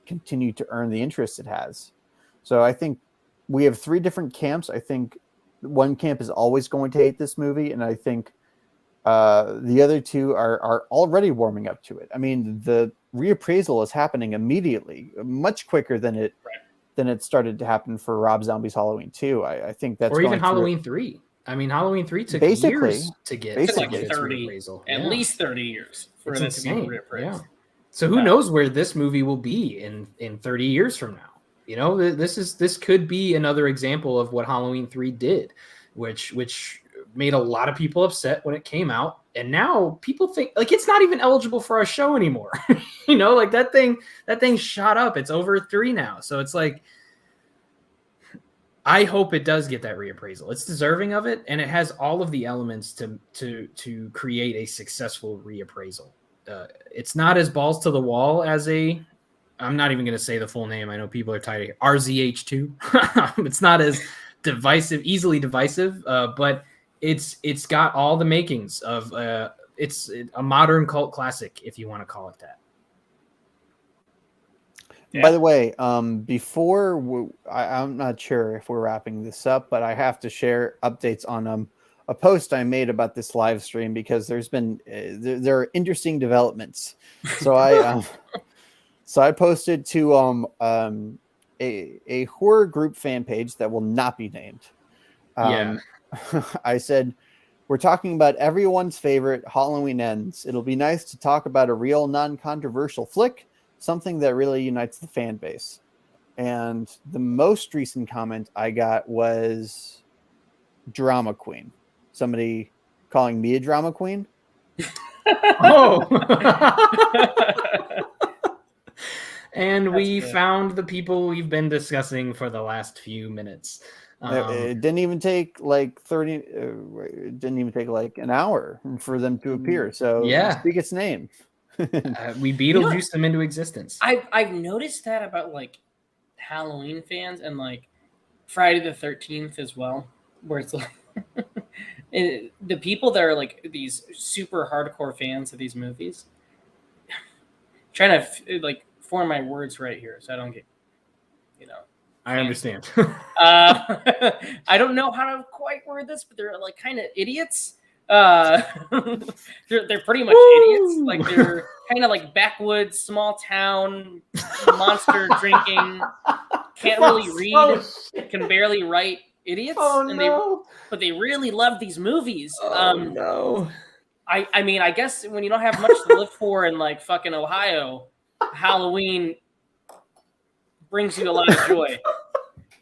continue to earn the interest it has. So I think we have 3 different camps. I think one camp is always going to hate this movie, and I think the other 2 are already warming up to it. I mean, the reappraisal is happening immediately, much quicker than it started to happen for Rob Zombie's Halloween 2. I think that's, or even Halloween 3. I mean, Halloween 3 took years to get like 30, at least 30 years for it to be reappraised. Yeah. So who knows where this movie will be in 30 years from now? You know, this could be another example of what Halloween 3 did, which made a lot of people upset when it came out, and now people think like it's not even eligible for our show anymore. You know, like that thing shot up. It's over 3 now, so it's like, I hope it does get that reappraisal. It's deserving of it, and it has all of the elements to create a successful reappraisal. It's not as balls to the wall as I'm not even going to say the full name. I know people are tired of RZH2. It's not as easily divisive, but it's got all the makings of it's a modern cult classic, if you want to call it that. Yeah. By the way, before I'm not sure if we're wrapping this up, but I have to share updates on a post I made about this live stream, because there's been there are interesting developments. So I posted to a horror group fan page that will not be named. I said, we're talking about everyone's favorite Halloween Ends. It'll be nice to talk about a real non-controversial flick, something that really unites the fan base. And the most recent comment I got was drama queen. Somebody calling me a drama queen. Oh. And we found the people we've been discussing for the last few minutes. It didn't even take like 30. It didn't even take like an hour for them to appear. So yeah, speak its name. We Beetlejuiced them into existence. I've noticed that about like Halloween fans and like Friday the 13th as well, where it's like the people that are like these super hardcore fans of these movies. Trying to like form my words right here so I don't get, I understand. I don't know how to quite word this, but they're like kind of idiots. They're pretty much idiots. Like they're kind of like backwoods, small town, monster drinking, can't really read, can barely write idiots. But they really love these movies. No. I mean, I guess when you don't have much to live for in like fucking Ohio, Halloween brings you a lot of joy.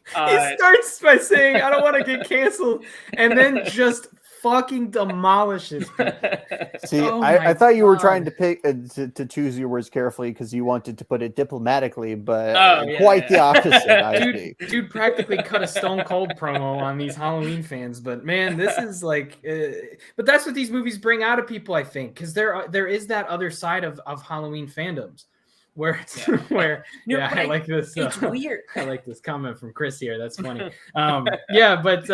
He starts by saying, I don't want to get canceled, and then just fucking demolishes people. See, I thought you were trying to pick to choose your words carefully because you wanted to put it diplomatically, but the opposite. Dude practically cut a Stone Cold promo on these Halloween fans, but man, this is like, but that's what these movies bring out of people, I think, because there is that other side of Halloween fandoms. Where I like this. It's weird. I like this comment from Chris here. That's funny. But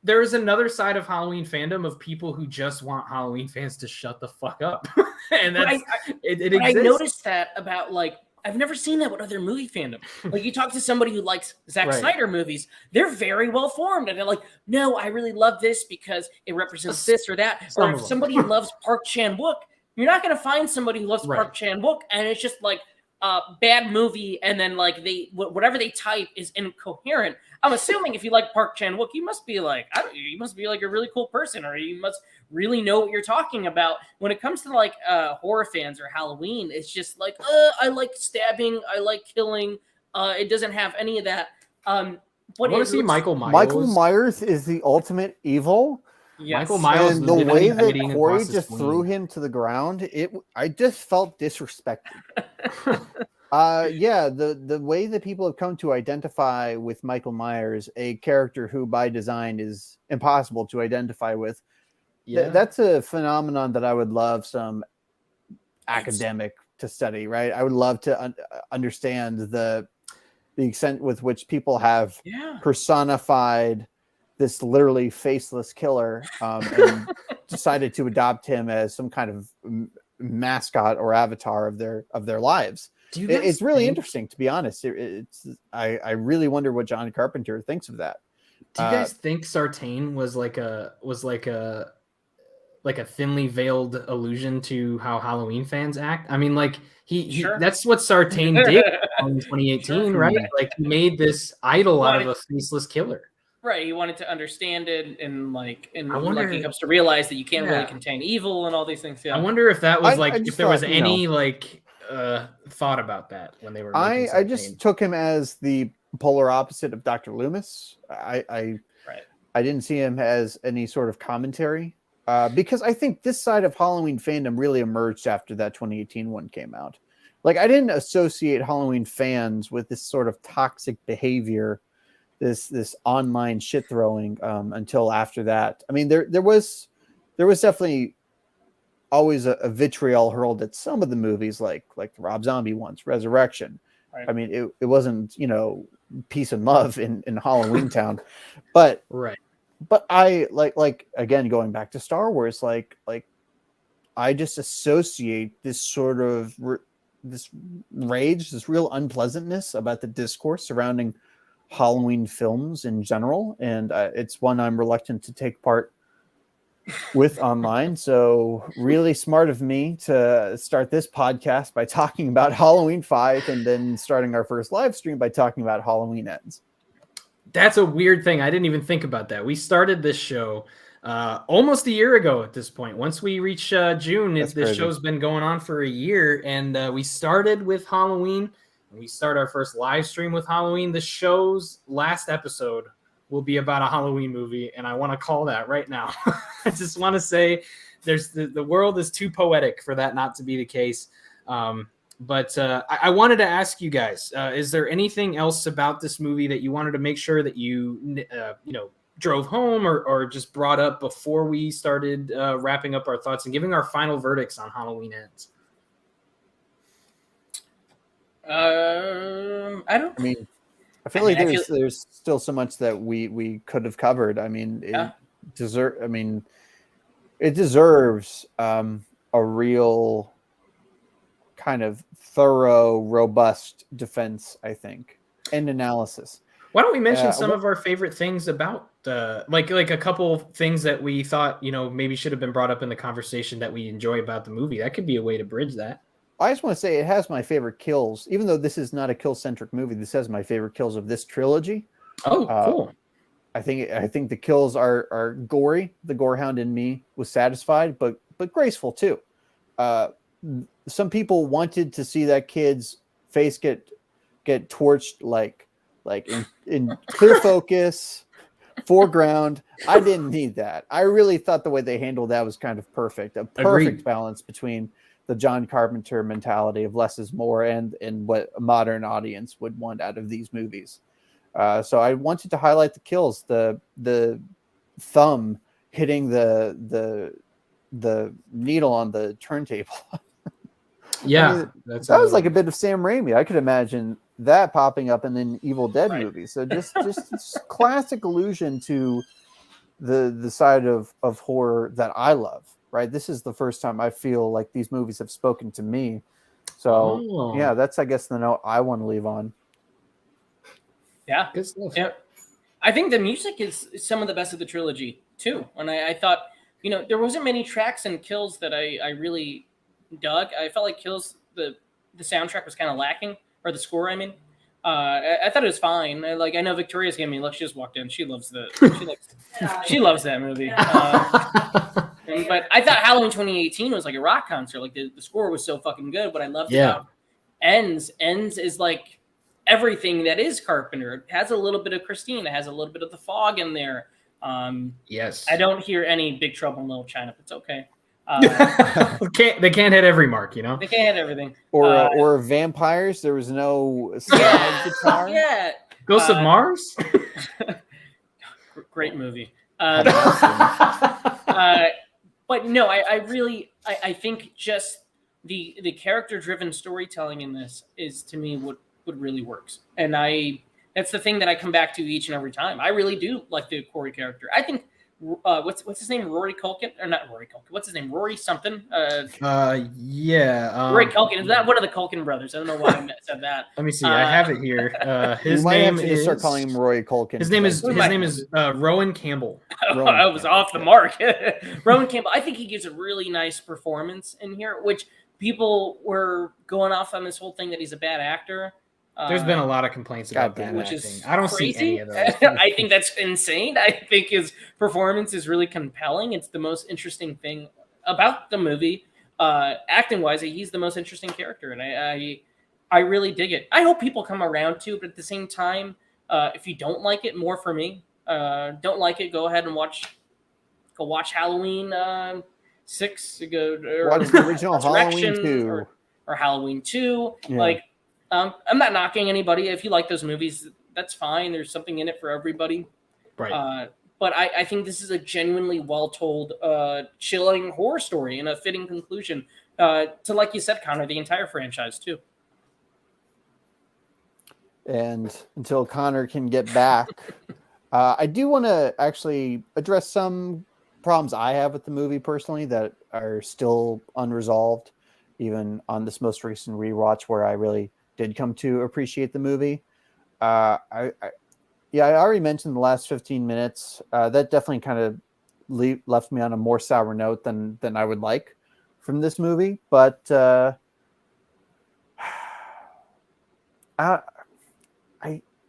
there is another side of Halloween fandom of people who just want Halloween fans to shut the fuck up, and that's it exists. I noticed that about like I've never seen that with other movie fandom. Like you talk to somebody who likes Zack Snyder movies, they're very well formed, and they're like, "No, I really love this because it represents this or that." Or if somebody loves Park Chan-wook, you're not going to find somebody who loves Park Chan-wook, and it's just like a bad movie, and then like whatever they type is incoherent. I'm assuming if you like Park Chan-wook, you must be like a really cool person, or you must really know what you're talking about. When it comes to like horror fans or Halloween, it's just like I like stabbing, I like killing. It doesn't have any of that. I want to see Michael Myers. Michael Myers is the ultimate evil. Yes. Michael Myers, and the way that Corey just threw him to the ground, I just felt disrespected. The way that people have come to identify with Michael Myers, a character who by design is impossible to identify with, that's a phenomenon that I would love some academic to study, right? I would love to understand the extent with which people have personified this literally faceless killer and decided to adopt him as some kind of mascot or avatar of their lives. It's really interesting, to be honest. I really wonder what John Carpenter thinks of that. Do you guys think Sartain was like a thinly veiled allusion to how Halloween fans act? I mean, like he that's what Sartain did in 2018, right? Like he made this idol out of a faceless killer. Right, he wanted to understand it, and I wonder, like he comes to realize that you can't really yeah. contain evil and all these things. I Yeah, wonder if that was I if just there was thought, any thought about that when they were making I Samhain. just took him as the polar opposite of Dr. Loomis. I didn't see him as any sort of commentary, because I think this side of Halloween fandom really emerged after that 2018 one came out. Like, I didn't associate Halloween fans with this sort of toxic behavior, this online shit throwing, until after that. I mean, there was definitely always a vitriol hurled at some of the movies, like the Rob Zombie ones, Resurrection. Right. I mean, it wasn't, peace and love in Halloween Town, but Right. but I like again, going back to Star Wars, like I just associate this sort of this rage, this real unpleasantness about the discourse surrounding Halloween films in general, and it's one I'm reluctant to take part with online. So really smart of me to start this podcast by talking about Halloween 5 and then starting our first live stream by talking about Halloween Ends. That's a weird thing. I didn't even think about that. We started this show almost a year ago at this point. Once we reach June, this show's been going on for a year, and we started with Halloween. And we start our first live stream with Halloween. The show's last episode will be about a Halloween movie, and I want to call that right now. I just want to say the world is too poetic for that not to be the case. But I wanted to ask you guys, is there anything else about this movie that you wanted to make sure that you drove home or just brought up before we started wrapping up our thoughts and giving our final verdicts on Halloween Ends? I feel like there's still so much that we could have covered. I mean, it deserves a real kind of thorough, robust defense, I think, and analysis. Why don't we mention some of our favorite things about like a couple of things that we thought, maybe should have been brought up in the conversation that we enjoy about the movie? That could be a way to bridge that. I just want to say it has my favorite kills, even though this is not a kill-centric movie. This has my favorite kills of this trilogy. Oh, cool. I think the kills are gory. The gorehound in me was satisfied, but graceful too. Some people wanted to see that kid's face get torched like in clear focus, foreground. I didn't need that. I really thought the way they handled that was kind of perfect. A perfect balance between the John Carpenter mentality of less is more and what a modern audience would want out of these movies. So I wanted to highlight the kills, the thumb hitting the needle on the turntable. Yeah, that was like a bit of Sam Raimi. I could imagine that popping up in an Evil Dead movie. So just classic allusion to the side of horror that I love. Right, this is the first time I feel like these movies have spoken to me. So yeah, that's I guess the note I want to leave on. Yeah, good stuff. Yeah, I think the music is some of the best of the trilogy too. And I thought, there wasn't many tracks and kills that I really dug. I felt like kills the soundtrack was kind of lacking, or the score. I mean, I thought it was fine. I know Victoria's giving me a look. She just walked in. She loves she loves that movie. But I thought Halloween 2018 was like a rock concert. Like the score was so fucking good. What I loved about Ends is like everything that is Carpenter. It has a little bit of Christine. It has a little bit of The Fog in there. Yes. I don't hear any Big Trouble in Little China. It's okay. They can't hit every mark, They can't hit everything. Or vampires. There was no slide guitar. Yeah. Ghosts of Mars. Great movie. But no, I think just the character-driven storytelling in this is, to me, what really works. And that's the thing that I come back to each and every time. I really do like the Corey character. I think what's his name? Rory Culkin, or not Rory Culkin? What's his name? Rory something. Yeah. Rory Culkin. Is that one of the Culkin brothers? I don't know why I said that. Let me see. I have it here. His name is. Start calling him Rory Culkin. His name is Rowan Campbell. I was off the mark. Rowan Campbell. I think he gives a really nice performance in here, which people were going off on this whole thing that he's a bad actor. There's been a lot of complaints about damn that which acting. is I don't crazy. see any of those. I think that's insane. I think his performance is really compelling. It's the most interesting thing about the movie, acting wise. He's the most interesting character, and I really dig it. I hope people come around to it, but at the same time, if you don't like it, more for me. Don't like it, go ahead and watch Halloween 6. Watch the original Halloween 2 or Halloween 2. Yeah. Like, I'm not knocking anybody. If you like those movies, that's fine. There's something in it for everybody. Right. But I think this is a genuinely well-told, chilling horror story and a fitting conclusion to, like you said, Connor, the entire franchise too. And until Connor can get back, I do want to actually address some problems I have with the movie personally that are still unresolved, even on this most recent rewatch where I really did come to appreciate the movie. I already mentioned the last 15 minutes. That definitely kind of left me on a more sour note than I would like from this movie. But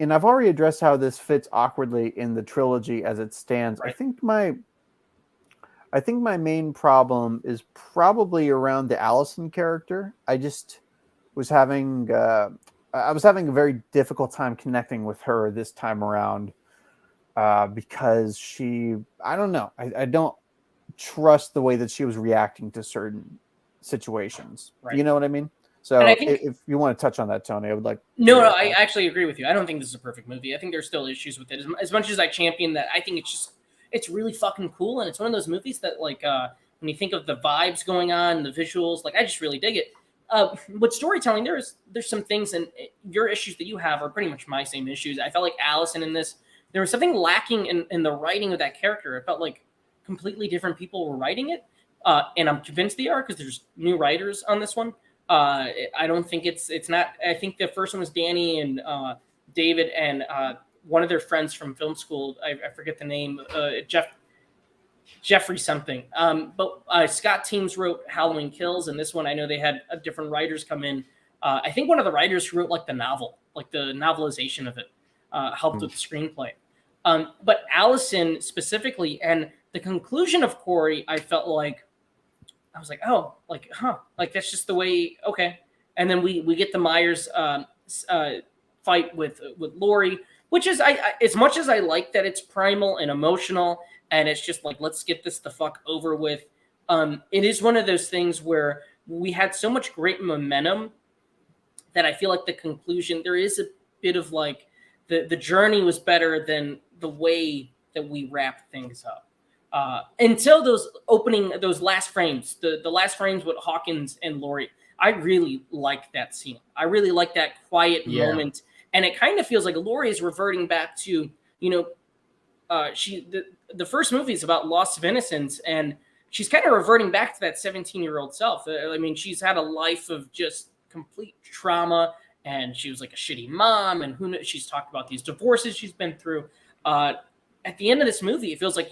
and I've already addressed how this fits awkwardly in the trilogy as it stands. Right. I think my main problem is probably around the Allison character. I just was having a very difficult time connecting with her this time around because I don't know. I don't trust the way that she was reacting to certain situations. Right. You know what I mean? So And I think, if you want to touch on that, Tony, I would like. No, I actually agree with you. I don't think this is a perfect movie. I think there's still issues with it. As much as I champion that, I think it's really fucking cool, and it's one of those movies that, like, when you think of the vibes going on, the visuals, like, I just really dig it. With storytelling, there's some things, and your issues that you have are pretty much my same issues. I felt like Allison in this, there was something lacking in the writing of that character. It felt like completely different people were writing it, and I'm convinced they are because there's new writers on this one. I don't think it's not. I think the first one was Danny and David and one of their friends from film school. I forget the name. Jeffrey something. But Scott Teems wrote Halloween Kills, and this one I know they had different writers come in. I think one of the writers who wrote like the novel, like the novelization of it, helped with the screenplay. But Allison specifically, and the conclusion of Corey, I felt like. I was like, oh, like, huh, like that's just the way. Okay, and then we get the Myers fight with Laurie, which is I as much as I like that it's primal and emotional, and it's just like let's get this the fuck over with. It is one of those things where we had so much great momentum that I feel like the conclusion there is a bit of like the journey was better than the way that we wrapped things up. Until those last frames, the last frames with Hawkins and Laurie, I really liked that scene. I really liked that quiet moment, and it kind of feels like Laurie is reverting back to, the first movie is about loss of innocence, and she's kind of reverting back to that 17-year-old self. I mean, she's had a life of just complete trauma, and she was like a shitty mom, and who knows, she's talked about these divorces she's been through. At the end of this movie, it feels like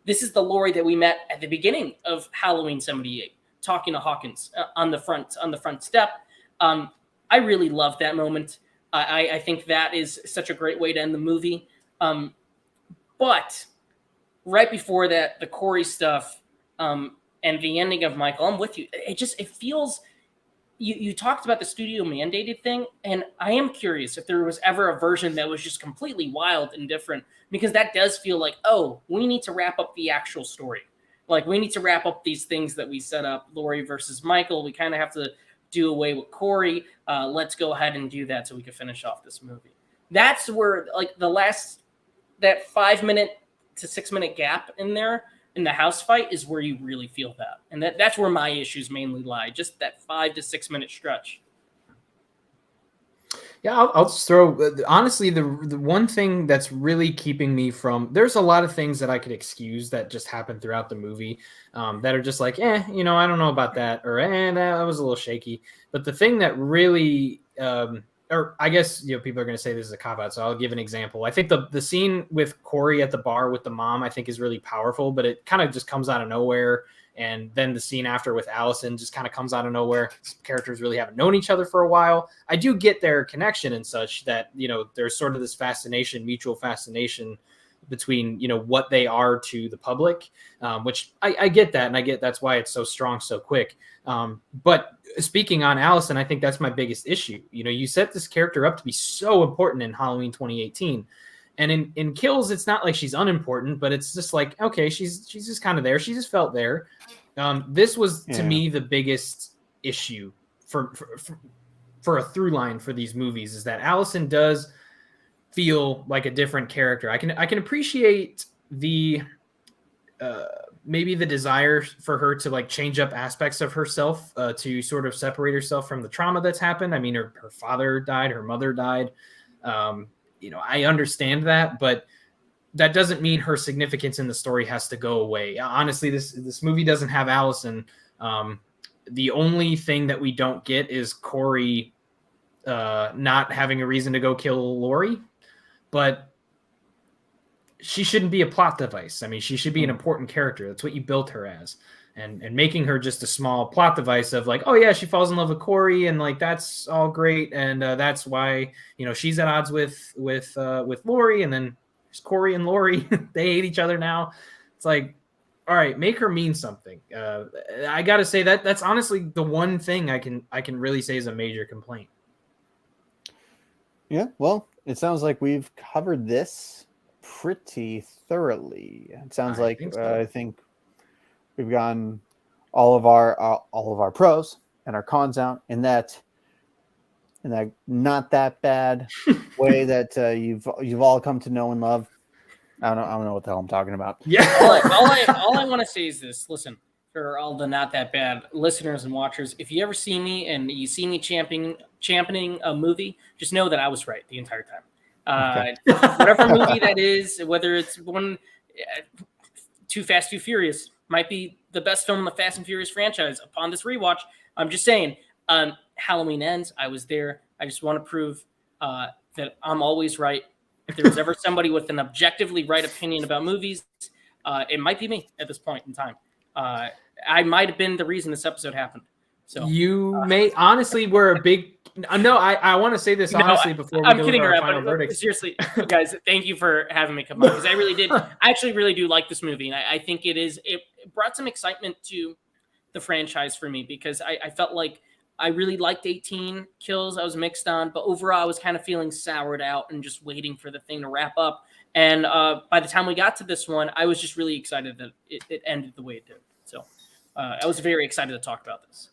this is the Laurie that we met at the beginning of Halloween 78, talking to Hawkins on the front step. I really love that moment. I think that is such a great way to end the movie. But right before that, the Corey stuff and the ending of Michael, I'm with you. It feels. You talked about the studio mandated thing, and I am curious if there was ever a version that was just completely wild and different, because that does feel like, oh, we need to wrap up the actual story. Like, we need to wrap up these things that we set up, Laurie versus Michael. We kind of have to do away with Corey. Let's go ahead and do that so we can finish off this movie. That's where, like, that 5 minute to 6 minute gap in there, in the house fight, is where you really feel that. And that's where my issues mainly lie, just that 5 to 6 minute stretch. Yeah, I'll just throw, honestly, the one thing that's really keeping me from, there's a lot of things that I could excuse that just happen throughout the movie that are just like, I don't know about that, or that was a little shaky. But the thing that really, or I guess, people are going to say this is a cop-out, so I'll give an example. I think the scene with Corey at the bar with the mom, I think is really powerful, but it kind of just comes out of nowhere. And then the scene after with Allison just kind of comes out of nowhere. These characters really haven't known each other for a while. I do get their connection and such that, there's sort of this mutual fascination between, what they are to the public, which I get that. And I get that's why it's so strong so quick. But speaking on Allison, I think that's my biggest issue. You set this character up to be so important in Halloween 2018. And in Kills, it's not like she's unimportant, but it's just like, okay, she's just kind of there. She just felt there. This was, to me, the biggest issue for a through line for these movies is that Allison does feel like a different character. I can appreciate the maybe the desire for her to like change up aspects of herself to sort of separate herself from the trauma that's happened. I mean, her father died, her mother died. I understand that, but that doesn't mean her significance in the story has to go away. Honestly, this movie doesn't have Allison. The only thing that we don't get is Corey not having a reason to go kill Lori, but she shouldn't be a plot device. I mean, she should be an important character. That's what you built her as. And making her just a small plot device of like, oh yeah, she falls in love with Corey and like that's all great, and that's why she's at odds with Lori, and then there's Corey and Lori. They hate each other now. It's like, all right, make her mean something. I gotta say that's honestly the one thing I can really say is a major complaint. Yeah, well, it sounds like we've covered this pretty thoroughly. It sounds I think we've gotten all of our pros and our cons out in that not that bad way that you've all come to know and love. I don't know what the hell I'm talking about. Yeah. all I want to say is this. Listen, for all the not that bad listeners and watchers, if you ever see me and you see me championing a movie, just know that I was right the entire time. Whatever movie that is, whether it's Too Fast, Too Furious, might be the best film in the Fast and Furious franchise upon this rewatch. I'm just saying, Halloween Ends, I was there. I just want to prove that I'm always right. If there's ever somebody with an objectively right opinion about movies, it might be me at this point in time. I might have been the reason this episode happened. So you may honestly were a big. No, I want to say this honestly before we go to our final verdict. Seriously, guys, thank you for having me come on, because I really did. I actually really do like this movie, and I think it brought some excitement to the franchise for me, because I felt like I really liked 18 Kills. I was mixed on, but overall I was kind of feeling soured out and just waiting for the thing to wrap up. And by the time we got to this one, I was just really excited that it ended the way it did. So I was very excited to talk about this.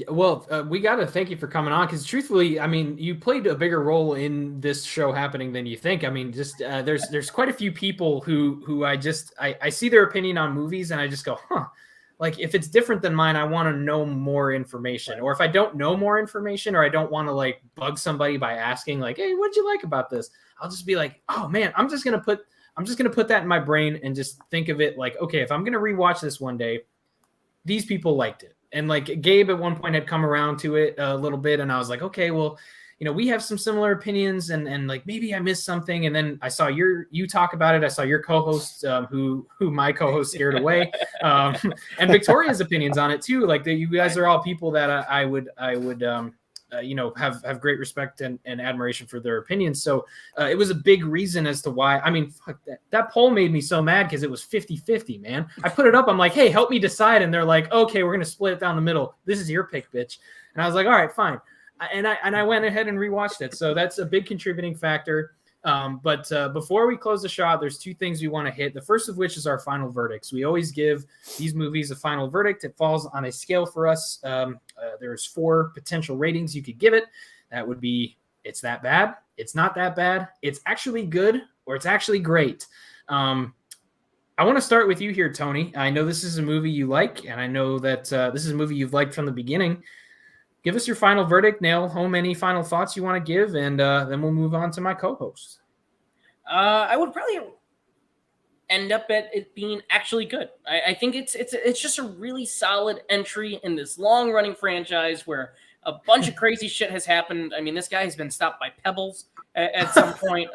Well, we got to thank you for coming on, because truthfully, I mean, you played a bigger role in this show happening than you think. I mean, just there's quite a few people who I see their opinion on movies and I just go, huh. Like, if it's different than mine, I want to know more information. Or if I don't know more information, or I don't want to like bug somebody by asking like, hey, what'd you like about this? I'll just be like, oh man, I'm just gonna put that in my brain and just think of it like, okay, if I'm gonna rewatch this one day, these people liked it. And like Gabe at one point had come around to it a little bit, and I was like, okay, well, we have some similar opinions, and like maybe I missed something. And then I saw you talk about it. I saw your co-host, who my co-host scared away, and Victoria's opinions on it too. Like you guys are all people that I would have great respect and admiration for their opinions. So it was a big reason as to why. I mean, fuck, that poll made me so mad, because it was 50-50, man. I put it up. I'm like, hey, help me decide. And they're like, okay, we're going to split it down the middle. This is your pick, bitch. And I was like, all right, fine. And I went ahead and rewatched it. So that's a big contributing factor. But before we close the show, there's two things we want to hit. The first of which is our final verdicts. We always give these movies a final verdict. It falls on a scale for us. There's 4 potential ratings you could give it. That would be, it's that bad, it's not that bad, it's actually good, or it's actually great. I want to start with you here, Tony. I know this is a movie you like, and I know that this is a movie you've liked from the beginning. Give us your final verdict, nail home any final thoughts you want to give, and then we'll move on to my co-host. I would probably end up at it being actually good. I think it's just a really solid entry in this long-running franchise where A bunch of crazy shit has happened. I mean, this guy has been stopped by pebbles at some point.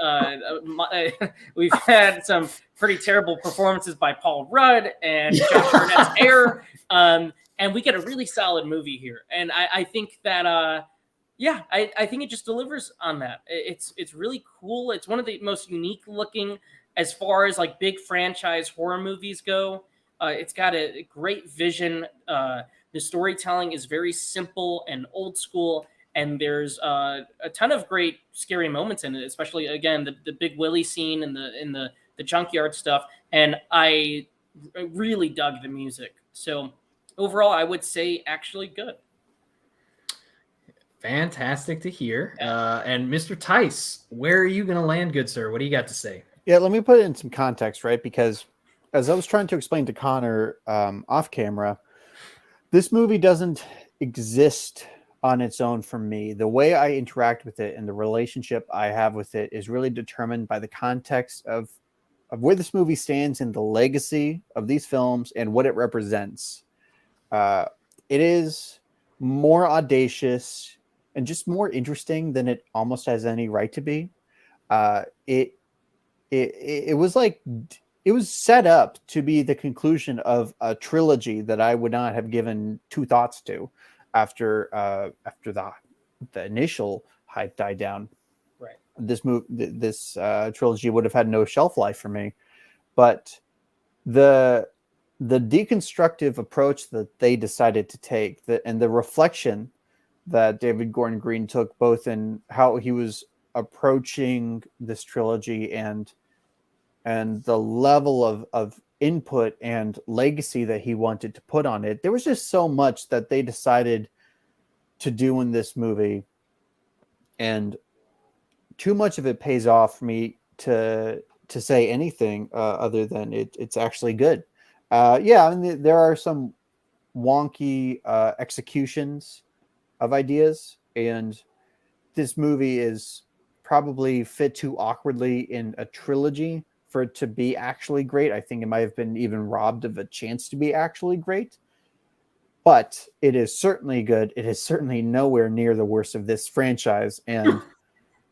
We've had some pretty terrible performances by Paul Rudd and Josh Hartnett's hair. And we get a really solid movie here. And I think that, I think it just delivers on that. It's really cool. It's one of the most unique looking as far as like big franchise horror movies go. It's got a great vision. The storytelling is very simple and old school, and there's a ton of great scary moments in it, especially again the Big Willie scene and the junkyard stuff. And I really dug the music. So overall, I would say actually good. Fantastic to hear. And Mr. Tice, where are you going to land, good sir? What do you got to say? Yeah, let me put it in some context, right? Because as I was trying to explain to Connor off camera, this movie doesn't exist on its own for me. The way I interact with it and the relationship I have with it is really determined by the context of where this movie stands in the legacy of these films and what it represents. It is more audacious and just more interesting than it almost has any right to be. It was like it was set up to be the conclusion of a trilogy that I would not have given two thoughts to after the initial hype died down. Right. This trilogy would have had no shelf life for me, but the deconstructive approach that they decided to take, and the reflection that David Gordon Green took, both in how he was approaching this trilogy and the level of input and legacy that he wanted to put on it. There was just so much that they decided to do in this movie, and too much of it pays off for me to say anything other than it's actually good. I mean, there are some wonky executions of ideas, and this movie is probably fit too awkwardly in a trilogy for it to be actually great. I think it might have been even robbed of a chance to be actually great, but it is certainly good. It is certainly nowhere near the worst of this franchise. And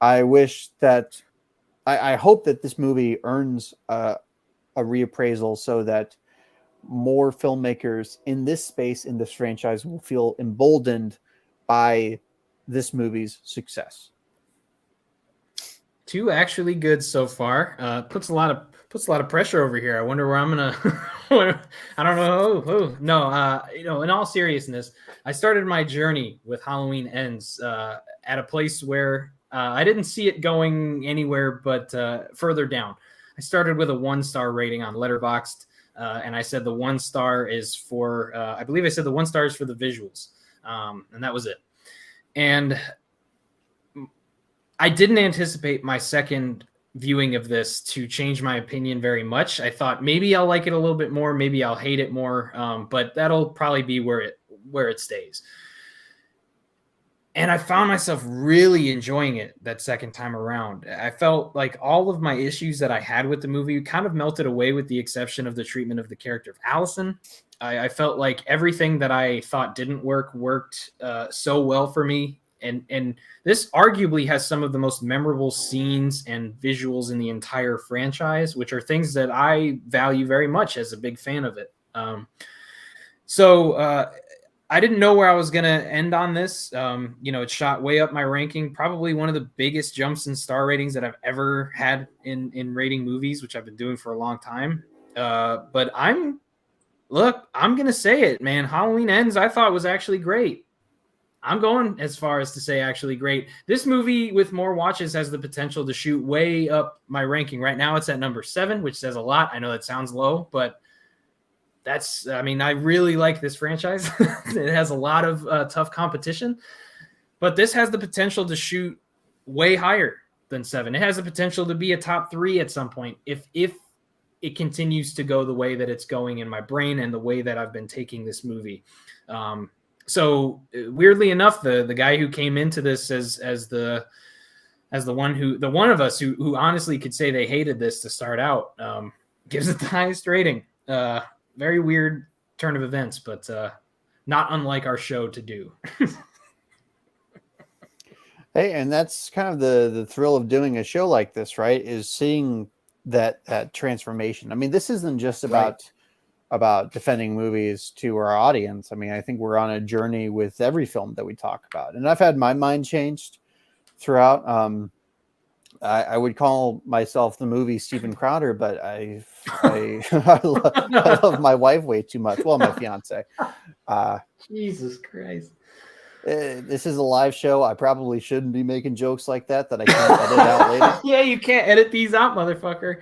I wish that I hope that this movie earns a reappraisal so that more filmmakers in this space, in this franchise, will feel emboldened by this movie's success. Two actually good so far. Puts a lot of pressure over here. I wonder where I'm gonna. I don't know. No. In all seriousness, I started my journey with Halloween Ends at a place where I didn't see it going anywhere but further down. I started with a 1-star rating on Letterboxd, and I said the 1 star is for. I believe I said the 1 star is for the visuals, and that was it. And I didn't anticipate my second viewing of this to change my opinion very much. I thought maybe I'll like it a little bit more, maybe I'll hate it more, but that'll probably be where it stays. And I found myself really enjoying it that second time around. I felt like all of my issues that I had with the movie kind of melted away, with the exception of the treatment of the character of Allison. I felt like everything that I thought didn't worked so well for me. And this arguably has some of the most memorable scenes and visuals in the entire franchise, which are things that I value very much as a big fan of it. So I didn't know where I was going to end on this. It shot way up my ranking, probably one of the biggest jumps in star ratings that I've ever had in rating movies, which I've been doing for a long time. But I'm going to say it, man. Halloween Ends, I thought was actually great. I'm going as far as to say actually great. This movie with more watches has the potential to shoot way up my ranking. Right now it's at number 7, which says a lot. I know that sounds low, but I really like this franchise. It has a lot of tough competition, but this has the potential to shoot way higher than 7. It has the potential to be a top 3 at some point if it continues to go the way that it's going in my brain and the way that I've been taking this movie. So weirdly enough, the guy who came into this as the one of us who honestly could say they hated this to start out, gives it the highest rating. Very weird turn of events, but not unlike our show to do. Hey, and that's kind of the thrill of doing a show like this, right? Is seeing that transformation. I mean, this isn't just about defending movies to our audience. I mean, I think we're on a journey with every film that we talk about, and I've had my mind changed throughout. I would call myself the movie Steven Crowder, but I love my wife way too much. Well, my fiance. Jesus Christ. This is a live show. I probably shouldn't be making jokes like that I can't edit out later. Yeah, you can't edit these out, motherfucker.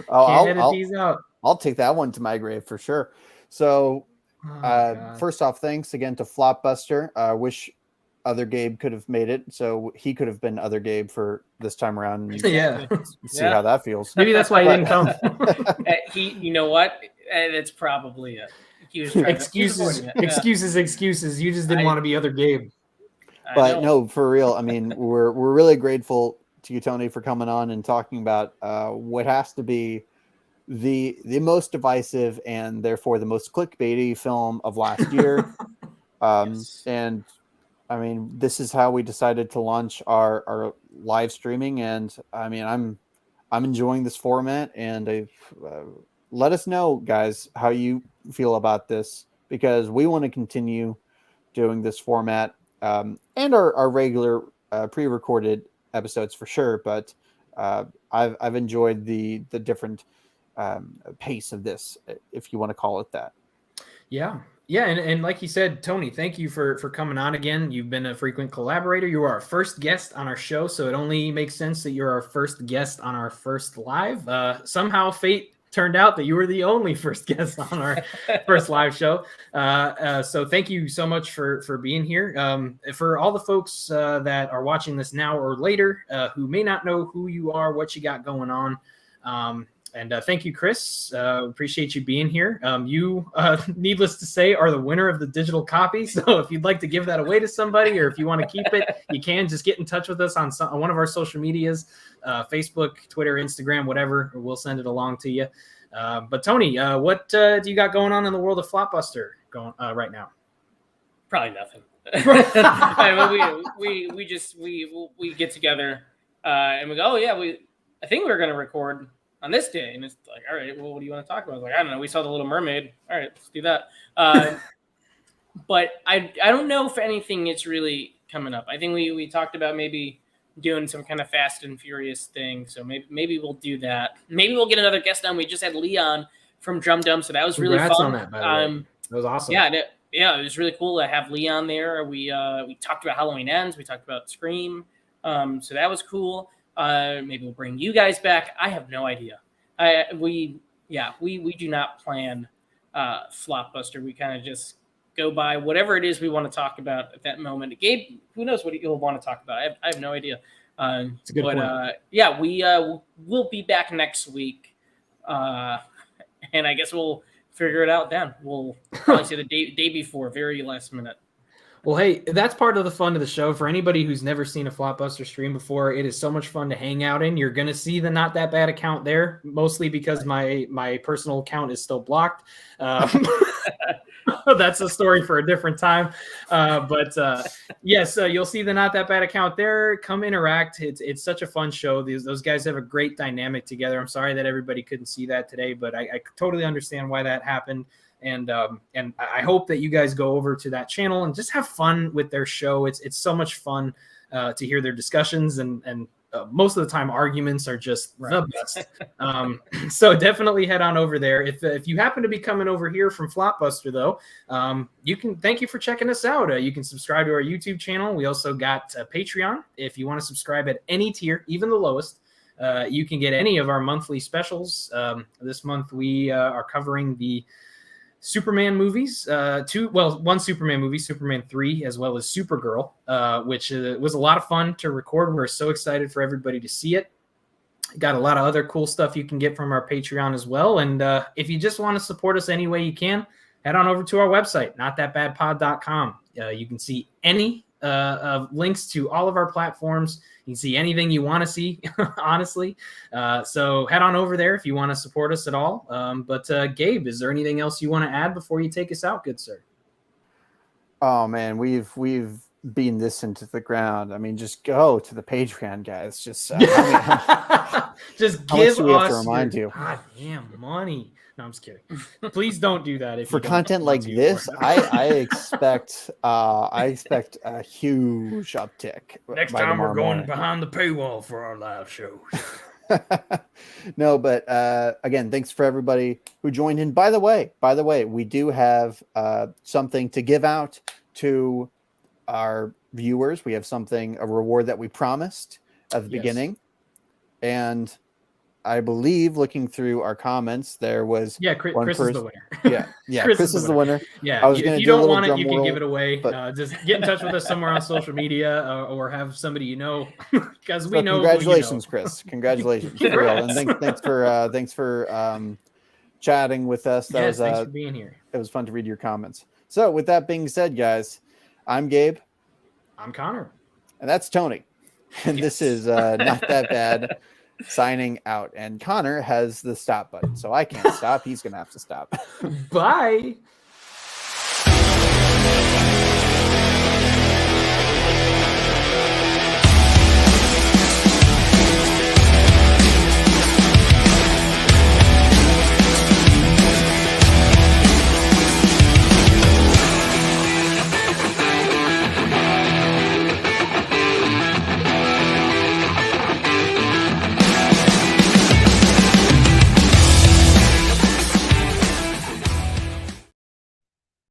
Can't edit these out. I'll take that one to my grave for sure. So, first off, thanks again to Flopbuster. Wish other Gabe could have made it, so he could have been other Gabe for this time around. Yeah, see how that feels. Maybe that's why he didn't come. You know what? That's probably it. He was excuses. You just didn't want to be other Gabe. But no, for real. I mean, we're really grateful to you, Tony, for coming on and talking about what has to be the most divisive and therefore the most clickbaity film of last year. Yes. And I mean, this is how we decided to launch our live streaming. And I mean, I'm enjoying this format, and let us know, guys, how you feel about this, because we want to continue doing this format and our regular pre-recorded episodes for sure. But I've enjoyed the different pace of this, if you want to call it that. Yeah, and like you said, Tony, thank you for coming on again. You've been a frequent collaborator. You are our first guest on our show, so it only makes sense that you're our first guest on our first live. Somehow fate turned out that you were the only first guest on our first live show. So thank you so much for being here. For all the folks that are watching this now or later who may not know who you are, what you got going on, and thank you, Chris. Appreciate you being here. You, needless to say, are the winner of the digital copy. So if you'd like to give that away to somebody, or if you want to keep it, you can. Just get in touch with us on one of our social medias, Facebook, Twitter, Instagram, whatever. We'll send it along to you. But Tony, what do you got going on in the world of Flopbuster right now? Probably nothing. we get together and we go, oh yeah, I think we were going to record on this day, and it's like, all right, well, what do you want to talk about? I was like, I don't know. We saw The Little Mermaid. All right, let's do that. But I don't know if anything is really coming up. I think we talked about maybe doing some kind of Fast and Furious thing. So maybe we'll do that. Maybe we'll get another guest on. We just had Leon from Drum Dum, so that was really fun. On that, by the way. That was awesome. Yeah, it was really cool to have Leon there. We talked about Halloween Ends. We talked about Scream. So that was cool. Maybe we'll bring you guys back. I have no idea. We do not plan Flopbuster. We kind of just go by whatever it is we want to talk about at that moment. Gabe, who knows what he'll want to talk about? I have no idea. It's a good point. We'll be back next week, and I guess we'll figure it out then. We'll probably say the day before, very last minute. Well, hey, that's part of the fun of the show. For anybody who's never seen a Flopbuster stream before, it is so much fun to hang out in. You're going to see the Not That Bad account there, mostly because my personal account is still blocked. That's a story for a different time. Yes, you'll see the Not That Bad account there. Come interact. It's such a fun show. Those guys have a great dynamic together. I'm sorry that everybody couldn't see that today, but I totally understand why that happened. And I hope that you guys go over to that channel and just have fun with their show. It's so much fun to hear their discussions, and most of the time arguments are just the best. So definitely head on over there. If you happen to be coming over here from Flopbuster, though, thank you for checking us out. You can subscribe to our YouTube channel. We also got Patreon. If you want to subscribe at any tier, even the lowest, you can get any of our monthly specials. This month we are covering the Superman movies, one Superman movie, Superman 3, as well as Supergirl, which was a lot of fun to record. We're so excited for everybody to see it. Got a lot of other cool stuff you can get from our Patreon as well. And if you just want to support us any way you can, head on over to our website, notthatbadpod.com. You can see any links to all of our platforms. You can see anything you want to see, honestly. So head on over there if you want to support us at all. But Gabe, is there anything else you want to add before you take us out, good sir? Oh man, we've beating this into the ground. I mean, just go to the Patreon, guys. Just just how much give do we have to us remind your you? goddamn money. No, I'm just kidding. Please don't do that. If For you don't content want like to, this, or- I expect a huge uptick. Next by time we're tomorrow going morning. behind the paywall for our live shows. No, but again, thanks for everybody who joined in. By the way, we do have something to give out to our viewers. We have a reward that we promised at the beginning. And I believe looking through our comments, there was Chris is the winner. Yeah, Chris is the winner. Yeah, I was if going to you do a don't little want it, drum you can roll, give it away. but Just get in touch with us somewhere on social media, or have somebody you know, because we know. Congratulations, who Chris! Congratulations, for real. And thanks for chatting with us. That was thanks for being here. It was fun to read your comments. So, with that being said, guys, I'm Gabe. I'm Connor. And that's Tony. And this is Not That Bad signing out. And Connor has the stop button. So I can't stop. He's going to have to stop. Bye.